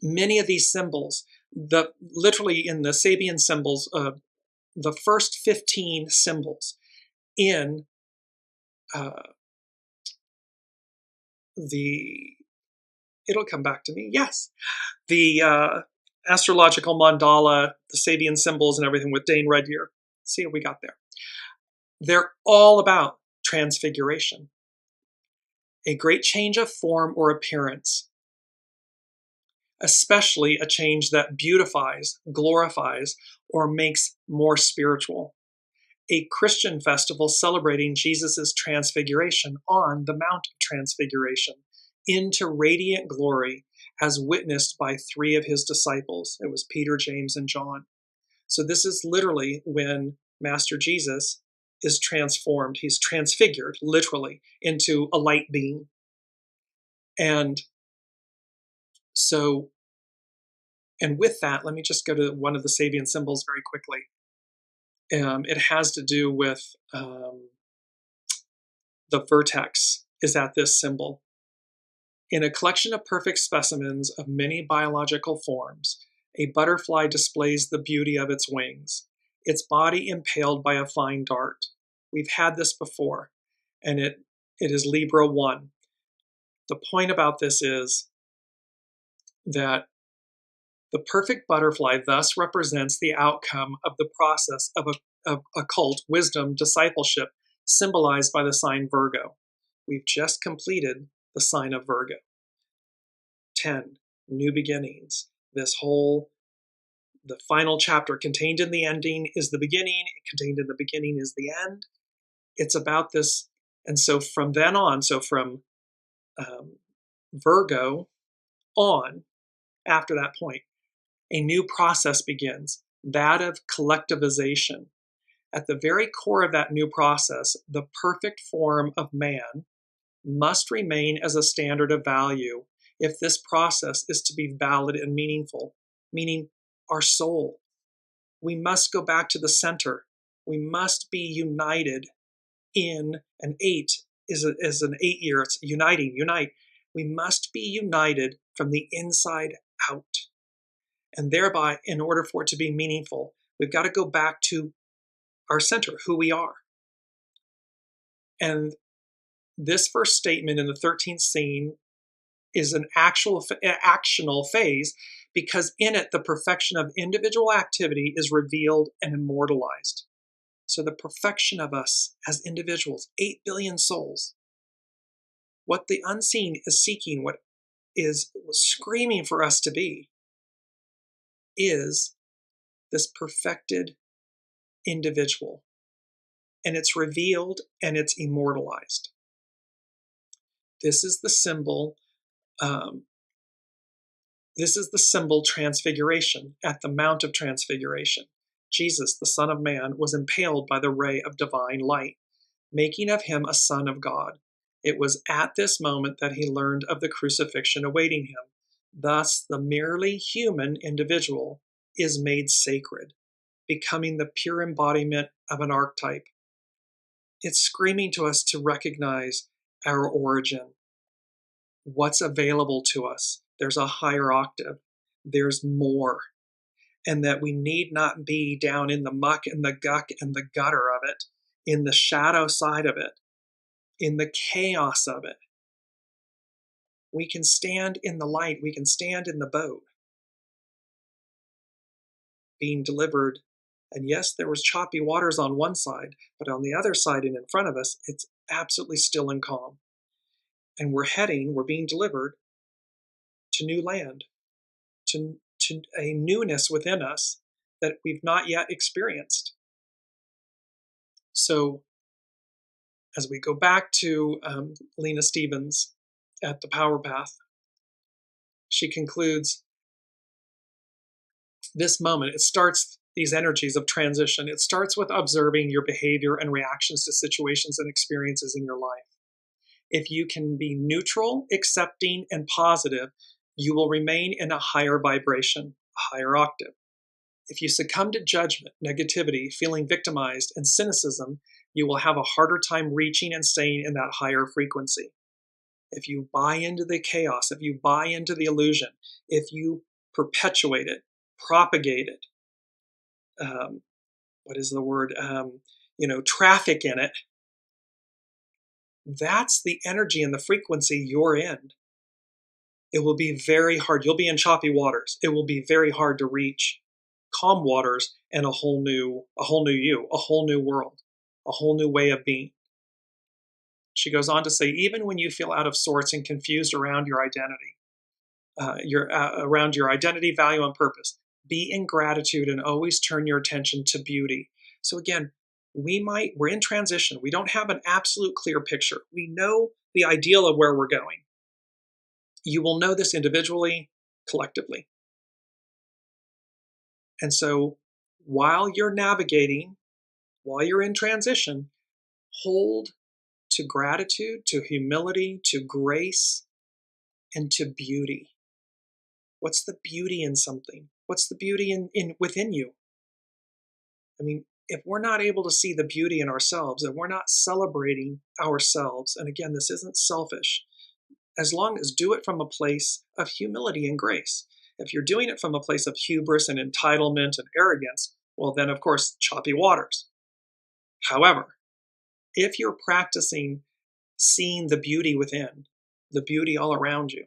many of these symbols, literally in the Sabian symbols, the first 15 symbols in it'll come back to me, yes, the astrological mandala, the Sabian symbols and everything with Dane Redyear. See what we got there. They're all about transfiguration, a great change of form or appearance, especially a change that beautifies, glorifies, or makes more spiritual. A Christian festival celebrating Jesus' transfiguration on the Mount of Transfiguration into radiant glory as witnessed by 3 of his disciples. It was Peter, James, and John. So this is literally when Master Jesus is transformed. He's transfigured, literally, into a light being. And so, and with that, let me just go to one of the Sabian symbols very quickly. It has to do with the vertex is at this symbol. In a collection of perfect specimens of many biological forms, a butterfly displays the beauty of its wings, its body impaled by a fine dart. We've had this before, and it is Libra 1. The point about this is that the perfect butterfly thus represents the outcome of the process of occult wisdom discipleship, symbolized by the sign Virgo. We've just completed the sign of Virgo. 10, new beginnings. The final chapter contained in the ending is the beginning. Contained in the beginning is the end. It's about this. And so from then on, from Virgo on, after that point, a new process begins, that of collectivization. At the very core of that new process, the perfect form of man must remain as a standard of value if this process is to be valid and meaningful, meaning our soul. We must go back to the center. We must be united in an 8 is an 8-year, it's uniting, unite. We must be united from the inside out. And thereby, in order for it to be meaningful, we've got to go back to our center, who we are. And this first statement in the 13th scene is an actional phase, because in it, the perfection of individual activity is revealed and immortalized. So the perfection of us as individuals, 8 billion souls, what the unseen is seeking, what is screaming for us to be, is this perfected individual. And it's revealed and it's immortalized. This is the symbol. This is the symbol transfiguration at the Mount of Transfiguration. Jesus, the Son of Man, was impaled by the ray of divine light, making of him a son of God. It was at this moment that he learned of the crucifixion awaiting him. Thus, the merely human individual is made sacred, becoming the pure embodiment of an archetype. It's screaming to us to recognize our origin, what's available to us. There's a higher octave. There's more. And that we need not be down in the muck and the guck and the gutter of it, in the shadow side of it, in the chaos of it. We can stand in the light. We can stand in the boat, being delivered. And yes, there was choppy waters on one side, but on the other side and in front of us, it's absolutely still and calm. And we're being delivered to new land, to a newness within us that we've not yet experienced. So as we go back to Lena Stevens at the Power Path, she concludes this moment. It starts these energies of transition. It starts with observing your behavior and reactions to situations and experiences in your life. If you can be neutral, accepting, and positive, you will remain in a higher vibration, a higher octave. If you succumb to judgment, negativity, feeling victimized, and cynicism, you will have a harder time reaching and staying in that higher frequency. If you buy into the chaos, if you buy into the illusion, if you perpetuate it, propagate it, traffic in it, that's the energy and the frequency you're in. It will be very hard. You'll be in choppy waters. It will be very hard to reach calm waters and a whole new you, a whole new world, a whole new way of being. She goes on to say, even when you feel out of sorts and confused around your identity, around your identity, value, and purpose, be in gratitude and always turn your attention to beauty. So again, we're in transition. We don't have an absolute clear picture. We know the ideal of where we're going. You will know this individually, collectively. And so while you're navigating, while you're in transition, hold to gratitude, to humility, to grace, and to beauty. What's the beauty in something? What's the beauty in within you? I mean, if we're not able to see the beauty in ourselves, and we're not celebrating ourselves, and again, this isn't selfish, as long as do it from a place of humility and grace. If you're doing it from a place of hubris and entitlement and arrogance, well, then, of course, choppy waters. However, if you're practicing seeing the beauty within, the beauty all around you,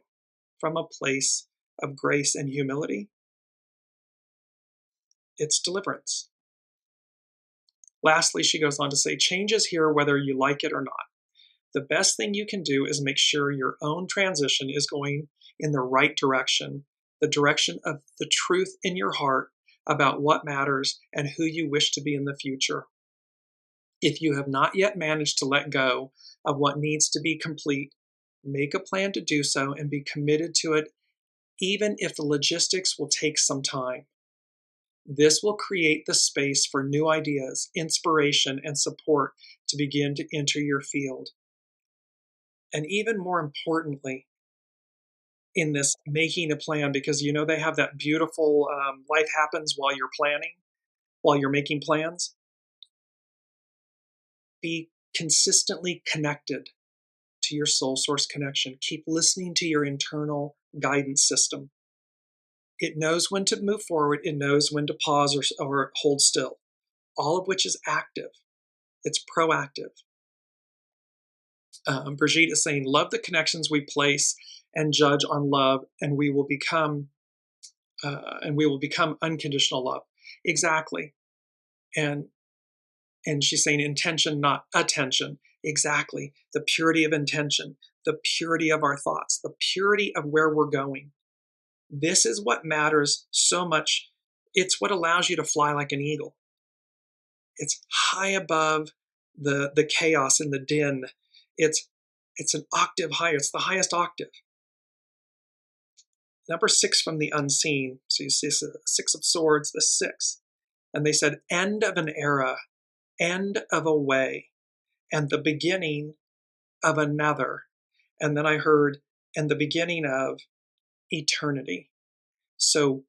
from a place of grace and humility, it's deliverance. Lastly, she goes on to say, change is here whether you like it or not. The best thing you can do is make sure your own transition is going in the right direction, the direction of the truth in your heart about what matters and who you wish to be in the future. If you have not yet managed to let go of what needs to be complete, make a plan to do so and be committed to it, even if the logistics will take some time. This will create the space for new ideas, inspiration, and support to begin to enter your field. And even more importantly, in this making a plan, because they have that beautiful life happens while you're planning, while you're making plans. Be consistently connected to your soul source connection. Keep listening to your internal guidance system. It knows when to move forward. It knows when to pause or hold still, all of which is active. It's proactive. Brigitte is saying, love the connections we place and judge on love, and we will become unconditional love. Exactly. And she's saying intention, not attention. Exactly. The purity of intention, the purity of our thoughts, the purity of where we're going. This is what matters so much. It's what allows you to fly like an eagle. It's high above the chaos and the din. It's an octave higher. It's the highest octave. Number 6 from the unseen. So you see 6 of swords, the 6. And they said, end of an era, end of a way, and the beginning of another. And then I heard, and the beginning of eternity. So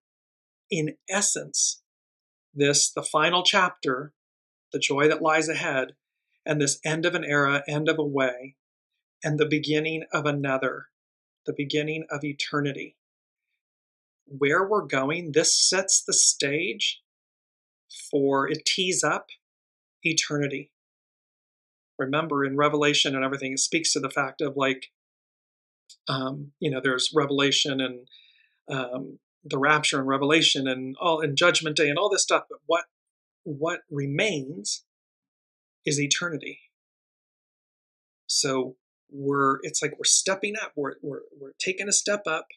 in essence, the final chapter, the joy that lies ahead, and this end of an era, end of a way, and the beginning of another, the beginning of eternity. Where we're going, this sets the stage for, it tees up eternity. Remember, in Revelation and everything, it speaks to the fact of there's Revelation and the rapture and Revelation and Judgment Day and all this stuff. But what remains is eternity. So it's like we're stepping up. We're taking a step up.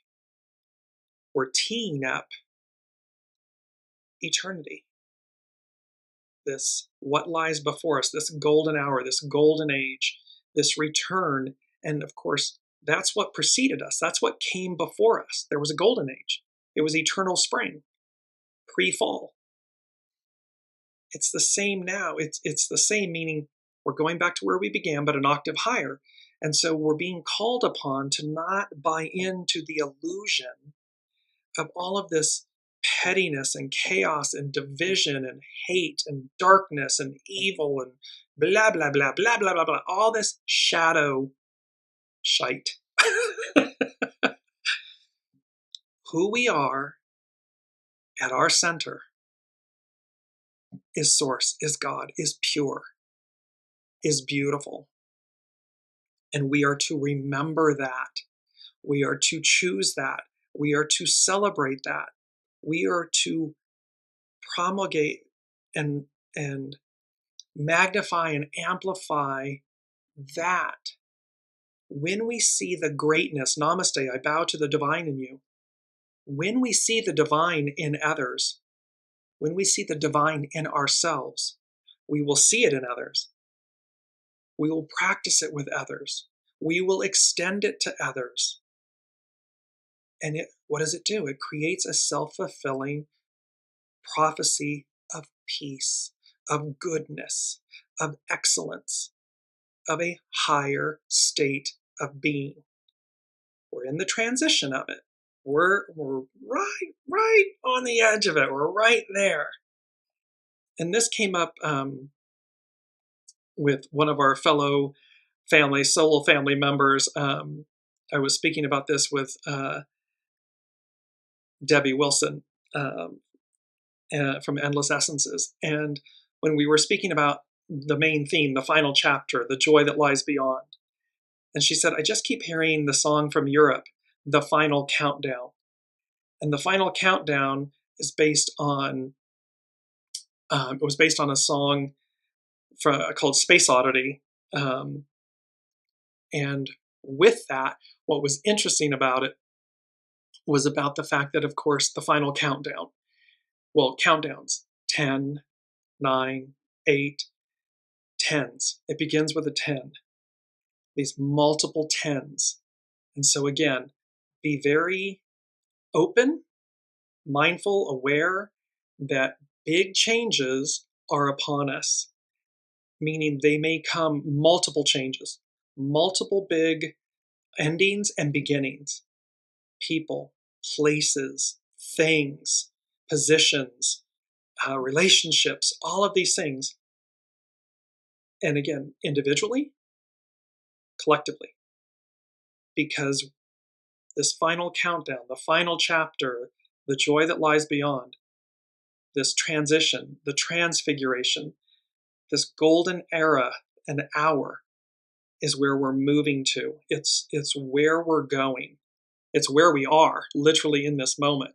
We're teeing up eternity. This, what lies before us, this golden hour, this golden age, this return. And of course, that's what preceded us. That's what came before us. There was a golden age. It was eternal spring, pre-fall. It's the same now. It's the same, meaning we're going back to where we began, but an octave higher. And so we're being called upon to not buy into the illusion of all of this pettiness and chaos and division and hate and darkness and evil and blah, blah, blah, blah, blah, blah, blah, all this shadow shite. Who we are at our center is source, is God, is pure, is beautiful. And we are to remember that. We are to choose that. We are to celebrate that. We are to promulgate and magnify and amplify that. When we see the greatness, namaste, I bow to the divine in you. When we see the divine in others, when we see the divine in ourselves, we will see it in others. We will practice it with others. We will extend it to others. And what does it do? It creates a self-fulfilling prophecy of peace, of goodness, of excellence, of a higher state of being. We're in the transition of it. We're right on the edge of it. We're right there. And this came up with one of our fellow soul family members. I was speaking about this with Debbie Wilson from Endless Essences. And when we were speaking about the main theme, the final chapter, the joy that lies beyond. And she said, I just keep hearing the song from Europe, The Final Countdown. And the Final Countdown is based on, it was based on a song called Space Oddity. And with that, what was interesting about it was about the fact that, of course, the final countdown, countdowns, 10, 9, 8, 10s. It begins with a 10, these multiple 10s. And so again, be very open, mindful, aware, that big changes are upon us, meaning they may come multiple changes, multiple big endings and beginnings, people, places, things, positions, relationships, all of these things. And again, individually, collectively, because this final countdown, the final chapter, the joy that lies beyond, this transition, the transfiguration, this golden era and hour is where we're moving to. It's where we're going. It's where we are, literally in this moment.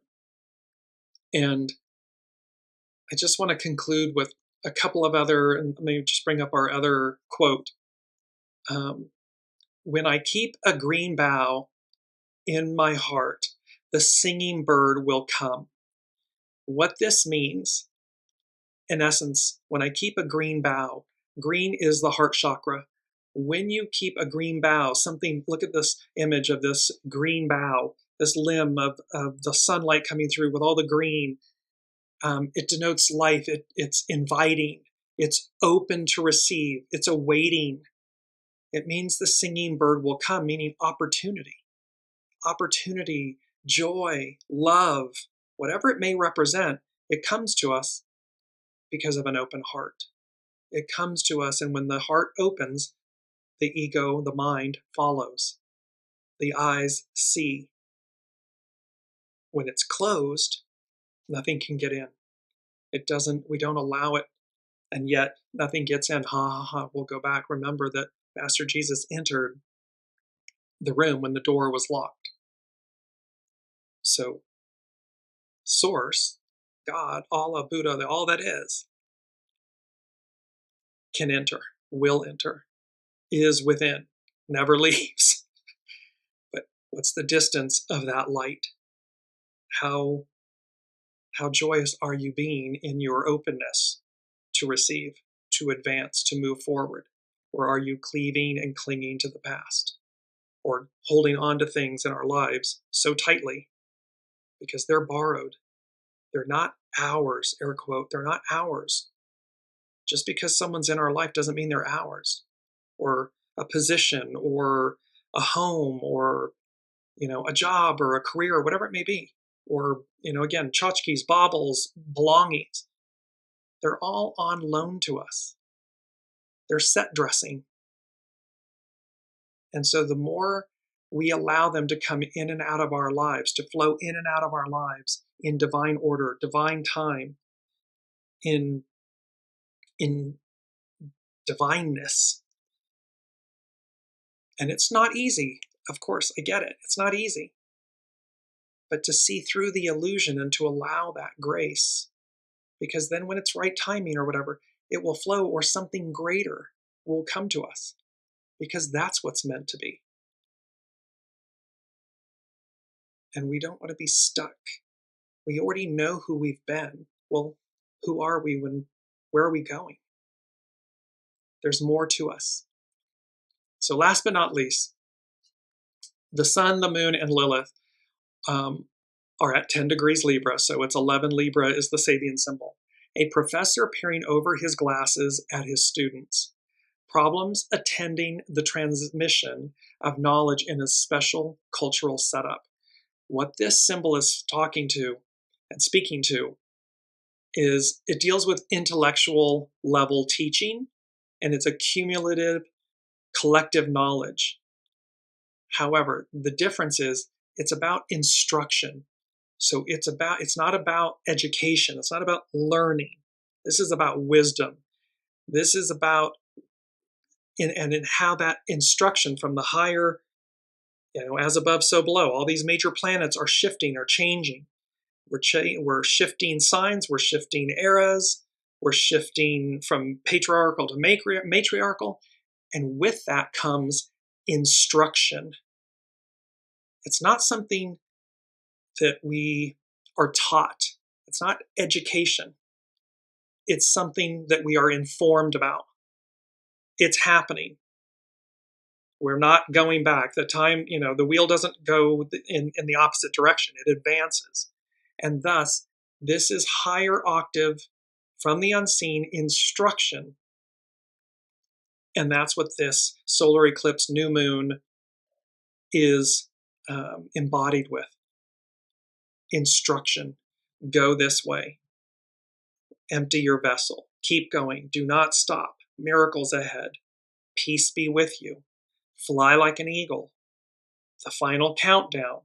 And I just want to conclude with a couple of other, and maybe just bring up our other quote. When I keep a green bough in my heart, the singing bird will come. What this means, in essence, when I keep a green bough, green is the heart chakra. When you keep a green bough, something, look at this image of this green bough, this limb of the sunlight coming through with all the green. It denotes life. It's inviting. It's open to receive. It's awaiting. It means the singing bird will come, meaning opportunity. Opportunity, joy, love, whatever it may represent, it comes to us because of an open heart. It comes to us, and when the heart opens, the ego, the mind, follows. The eyes see. When it's closed, nothing can get in. We don't allow it, and yet nothing gets in. Ha ha ha, we'll go back. Remember that Master Jesus entered the room when the door was locked. So, Source, God, Allah, Buddha, all that is, can enter, will enter, is within, never leaves. But what's the distance of that light? How joyous are you being in your openness to receive, to advance, to move forward? Or are you cleaving and clinging to the past? Or holding on to things in our lives so tightly because they're borrowed. They're not ours, air quote, they're not ours. Just because someone's in our life doesn't mean they're ours. Or a position, or a home, or a job, or a career, or whatever it may be. Or, again, tchotchkes, baubles, belongings. They're all on loan to us. They're set dressing. And so the more we allow them to come in and out of our lives, to flow in and out of our lives in divine order, divine time, in divineness. And it's not easy. Of course, I get it. It's not easy. But to see through the illusion and to allow that grace, because then when it's right timing or whatever, it will flow, or something greater will come to us, because that's what's meant to be. And we don't want to be stuck. We already know who we've been. Well, who are we? Where are we going? There's more to us. So last but not least, the sun, the moon, and Lilith are at 10 degrees Libra, so it's 11 Libra is the Sabian symbol. A professor peering over his glasses at his students. Problems attending the transmission of knowledge in a special cultural setup. What this symbol is talking to and speaking to is it deals with intellectual level teaching, and it's a cumulative collective knowledge. However, the difference is it's about instruction. So it's not about education. It's not about learning. This is about wisdom. This is about in how that instruction from the higher, as above, so below. All these major planets are shifting, are changing. We're shifting signs. We're shifting eras. We're shifting from patriarchal to matriarchal. And with that comes instruction. It's not something that we are taught. It's not education. It's something that we are informed about. It's happening. We're not going back. The time, the wheel doesn't go in the opposite direction. It advances. And thus, This is higher octave from the unseen instruction. And that's what this solar eclipse new moon is embodied with. Instruction. Go this way. Empty your vessel. Keep going. Do not stop. Miracles ahead. Peace be with you. Fly like an eagle. The final countdown.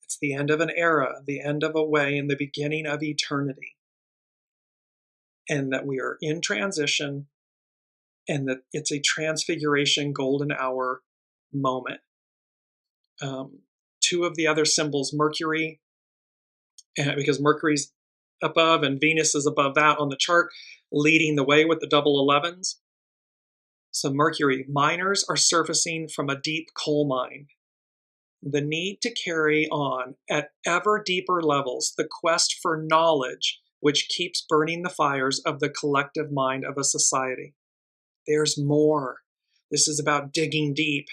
It's the end of an era, the end of a way, and the beginning of eternity. And that we are in transition, and that it's a transfiguration golden hour moment. Two of the other symbols, Mercury, because Mercury's above and Venus is above that on the chart, leading the way with the double 11s. So Mercury, miners are surfacing from a deep coal mine. The need to carry on at ever deeper levels the quest for knowledge, which keeps burning the fires of the collective mind of a society. There's more. This is about digging deep.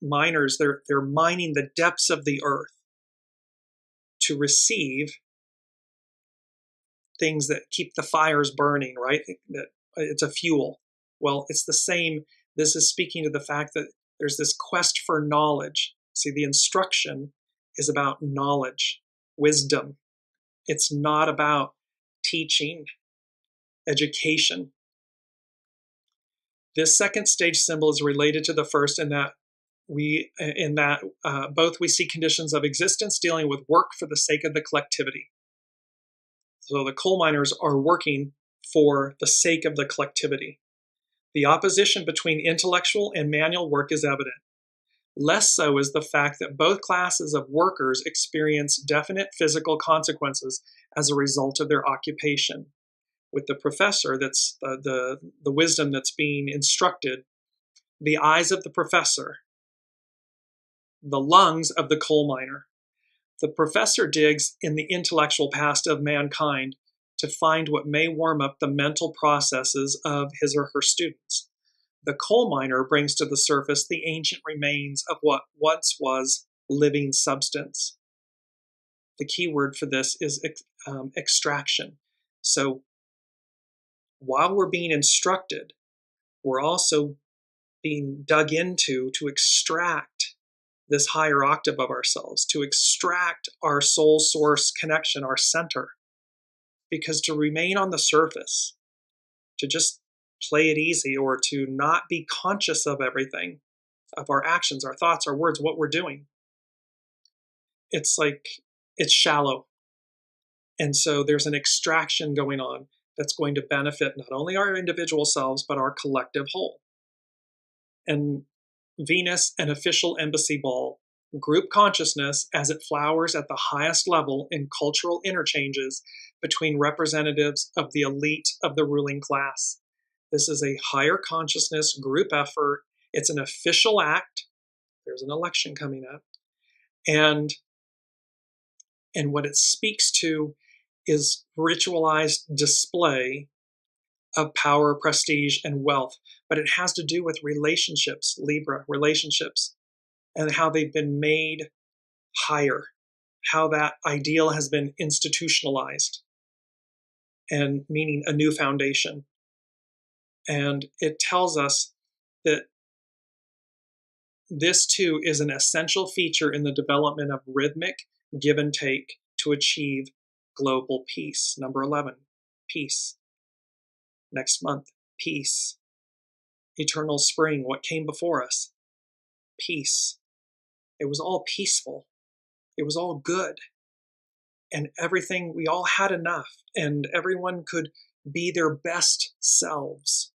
Miners, they're mining the depths of the earth to receive things that keep the fires burning, right? That it's a fuel. Well, it's the same. This is speaking to the fact that there's this quest for knowledge. See, the instruction is about knowledge, wisdom. It's not about teaching, education. This second stage symbol is related to the first in that both we see conditions of existence dealing with work for the sake of the collectivity. So the coal miners are working for the sake of the collectivity. The opposition between intellectual and manual work is evident. Less so is the fact that both classes of workers experience definite physical consequences as a result of their occupation. With the professor, that's the wisdom that's being instructed, the eyes of the professor, the lungs of the coal miner. The professor digs in the intellectual past of mankind to find what may warm up the mental processes of his or her students. The coal miner brings to the surface the ancient remains of what once was living substance. The key word for this is extraction. So while we're being instructed, we're also being dug into to extract this higher octave of ourselves, to extract our soul source connection, our center. Because to remain on the surface, to just play it easy, or to not be conscious of everything, of our actions, our thoughts, our words, what we're doing, it's shallow. And so there's an extraction going on that's going to benefit not only our individual selves, but our collective whole. And Venus, an official embassy ball, group consciousness as it flowers at the highest level in cultural interchanges between representatives of the elite of the ruling class. This is a higher consciousness group effort. It's an official act. There's an election coming up. And what it speaks to is ritualized display of power, prestige, and wealth. But it has to do with relationships, Libra, relationships, and how they've been made higher, how that ideal has been institutionalized, and meaning a new foundation. And it tells us that this too is an essential feature in the development of rhythmic give and take to achieve global peace. Number 11, peace. Next month, peace. Eternal spring, what came before us? Peace. It was all peaceful. It was all good. And everything, we all had enough, and everyone could be their best selves.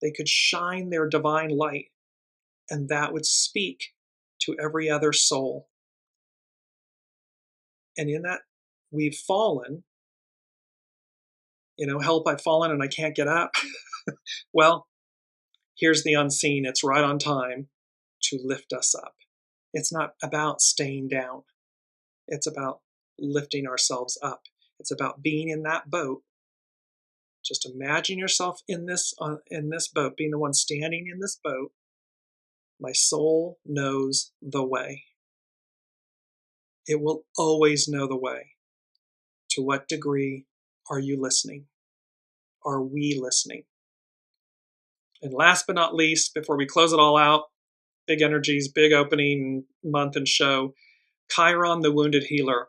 They could shine their divine light, and that would speak to every other soul. And in that, we've fallen. Help, I've fallen and I can't get up. Well, here's the unseen. It's right on time to lift us up. It's not about staying down. It's about lifting ourselves up. It's about being in that boat. Just imagine yourself in this boat, being the one standing in this boat. My soul knows the way. It will always know the way To what degree are you listening? Are we listening? And last but not least, before we close it all out, big energies, big opening month and show, Chiron, the wounded healer,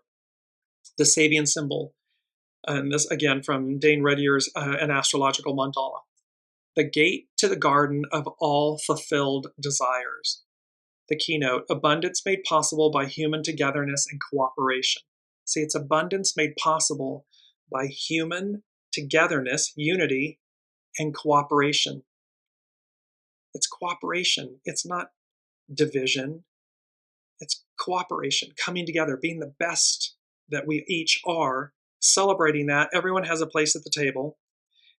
the Sabian symbol. And this, again, from Dane Redier's An Astrological Mandala. The gate to the garden of all fulfilled desires. The keynote, abundance made possible by human togetherness and cooperation. See, it's abundance made possible by human togetherness, unity, and cooperation. It's cooperation. It's not division. It's cooperation, coming together, being the best that we each are, celebrating that. Everyone has a place at the table,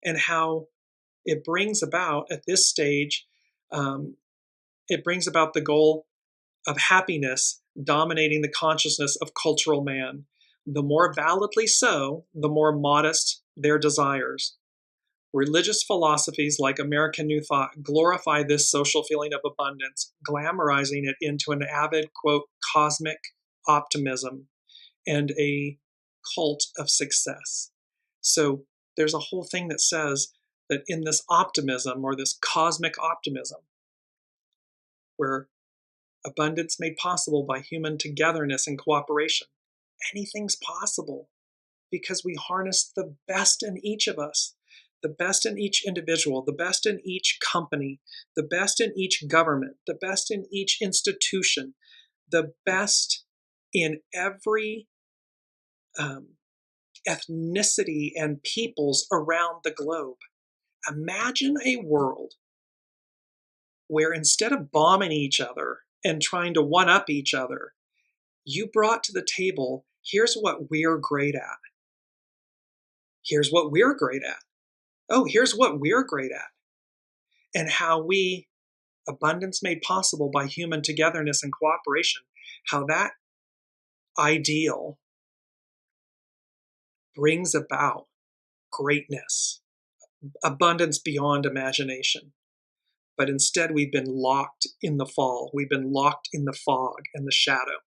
and how it brings about at this stage, it brings about the goal of happiness dominating the consciousness of cultural man. The more validly so, the more modest their desires. Religious philosophies like American New Thought glorify this social feeling of abundance, glamorizing it into an avid, quote, cosmic optimism and a cult of success. So there's a whole thing that says that in this optimism, or this cosmic optimism, where abundance made possible by human togetherness and cooperation, anything's possible because we harness the best in each of us, the best in each individual, the best in each company, the best in each government, the best in each institution, the best in every ethnicity and peoples around the globe. Imagine a world where instead of bombing each other and trying to one-up each other, you brought to the table, here's what we're great at. Here's what we're great at. Oh, here's what we're great at. And how we, abundance made possible by human togetherness and cooperation, how that ideal brings about greatness, abundance beyond imagination. But instead, we've been locked in the fall. We've been locked in the fog and the shadow.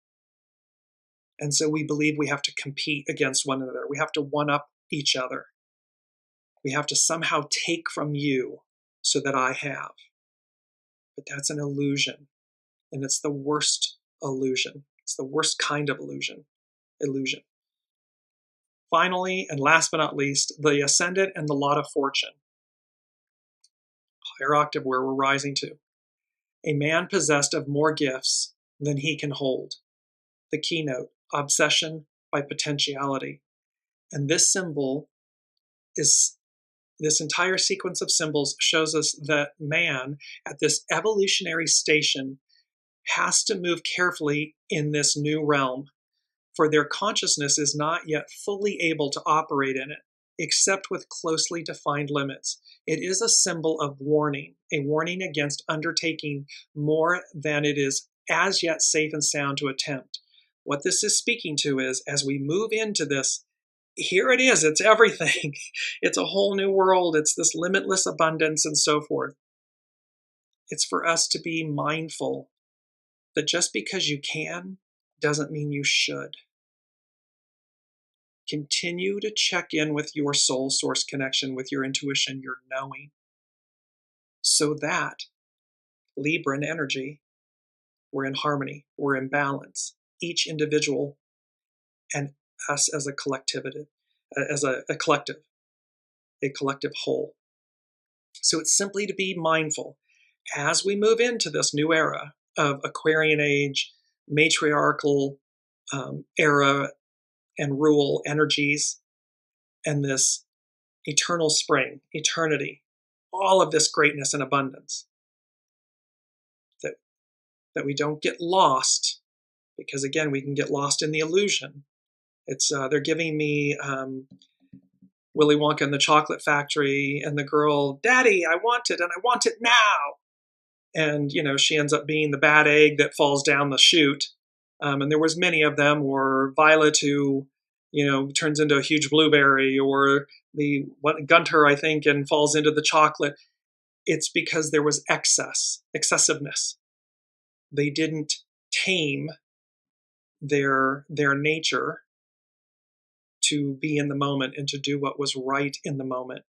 And so we believe we have to compete against one another. We have to one-up each other. We have to somehow take from you so that I have. But that's an illusion. And it's the worst illusion. It's the worst kind of illusion. Finally, and last but not least, the ascendant and the lot of fortune. Higher octave where we're rising to. A man possessed of more gifts than he can hold. The keynote, obsession by potentiality. And this symbol is, this entire sequence of symbols shows us that man at this evolutionary station has to move carefully in this new realm, for their consciousness is not yet fully able to operate in it, except with closely defined limits. It is a symbol of warning, a warning against undertaking more than it is as yet safe and sound to attempt. What this is speaking to is, as we move into this, here it is, it's everything. It's a whole new world. It's this limitless abundance and so forth. It's for us to be mindful that just because you can doesn't mean you should. Continue to check in with your soul source connection, with your intuition, your knowing, so that Libran energy, we're in harmony, we're in balance, each individual and us as a collectivity, as a collective whole. So it's simply to be mindful as we move into this new era of Aquarian age, matriarchal era and rule energies, and this eternal spring, eternity, all of this greatness and abundance. That we don't get lost, because again, we can get lost in the illusion. It's they're giving me Willy Wonka and the Chocolate Factory, and the girl, Daddy, I want it, and I want it now. And, you know, she ends up being the bad egg that falls down the chute. And there was many of them, or Violet who, you know, turns into a huge blueberry, or the Gunter, I think, and falls into the chocolate. It's because there was excessiveness. They didn't tame their nature to be in the moment and to do what was right in the moment.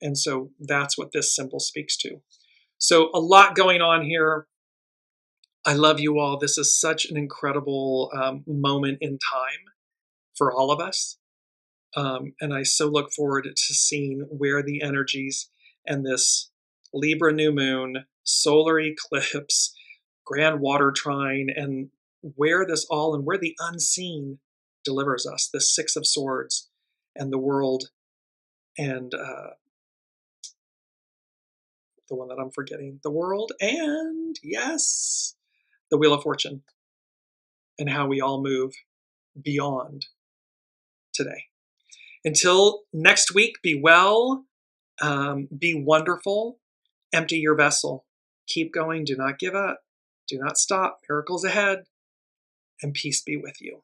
And so that's what this symbol speaks to. So a lot going on here. I love you all. This is such an incredible moment in time for all of us. And I so look forward to seeing where the energies and this Libra new moon, solar eclipse, grand water trine, and where this all and where the unseen delivers us, the Six of Swords and the world, and the one that I'm forgetting, the world, and yes, the Wheel of Fortune, and how we all move beyond today. Until next week, be well, be wonderful, empty your vessel, keep going, do not give up, do not stop, miracles ahead, and peace be with you.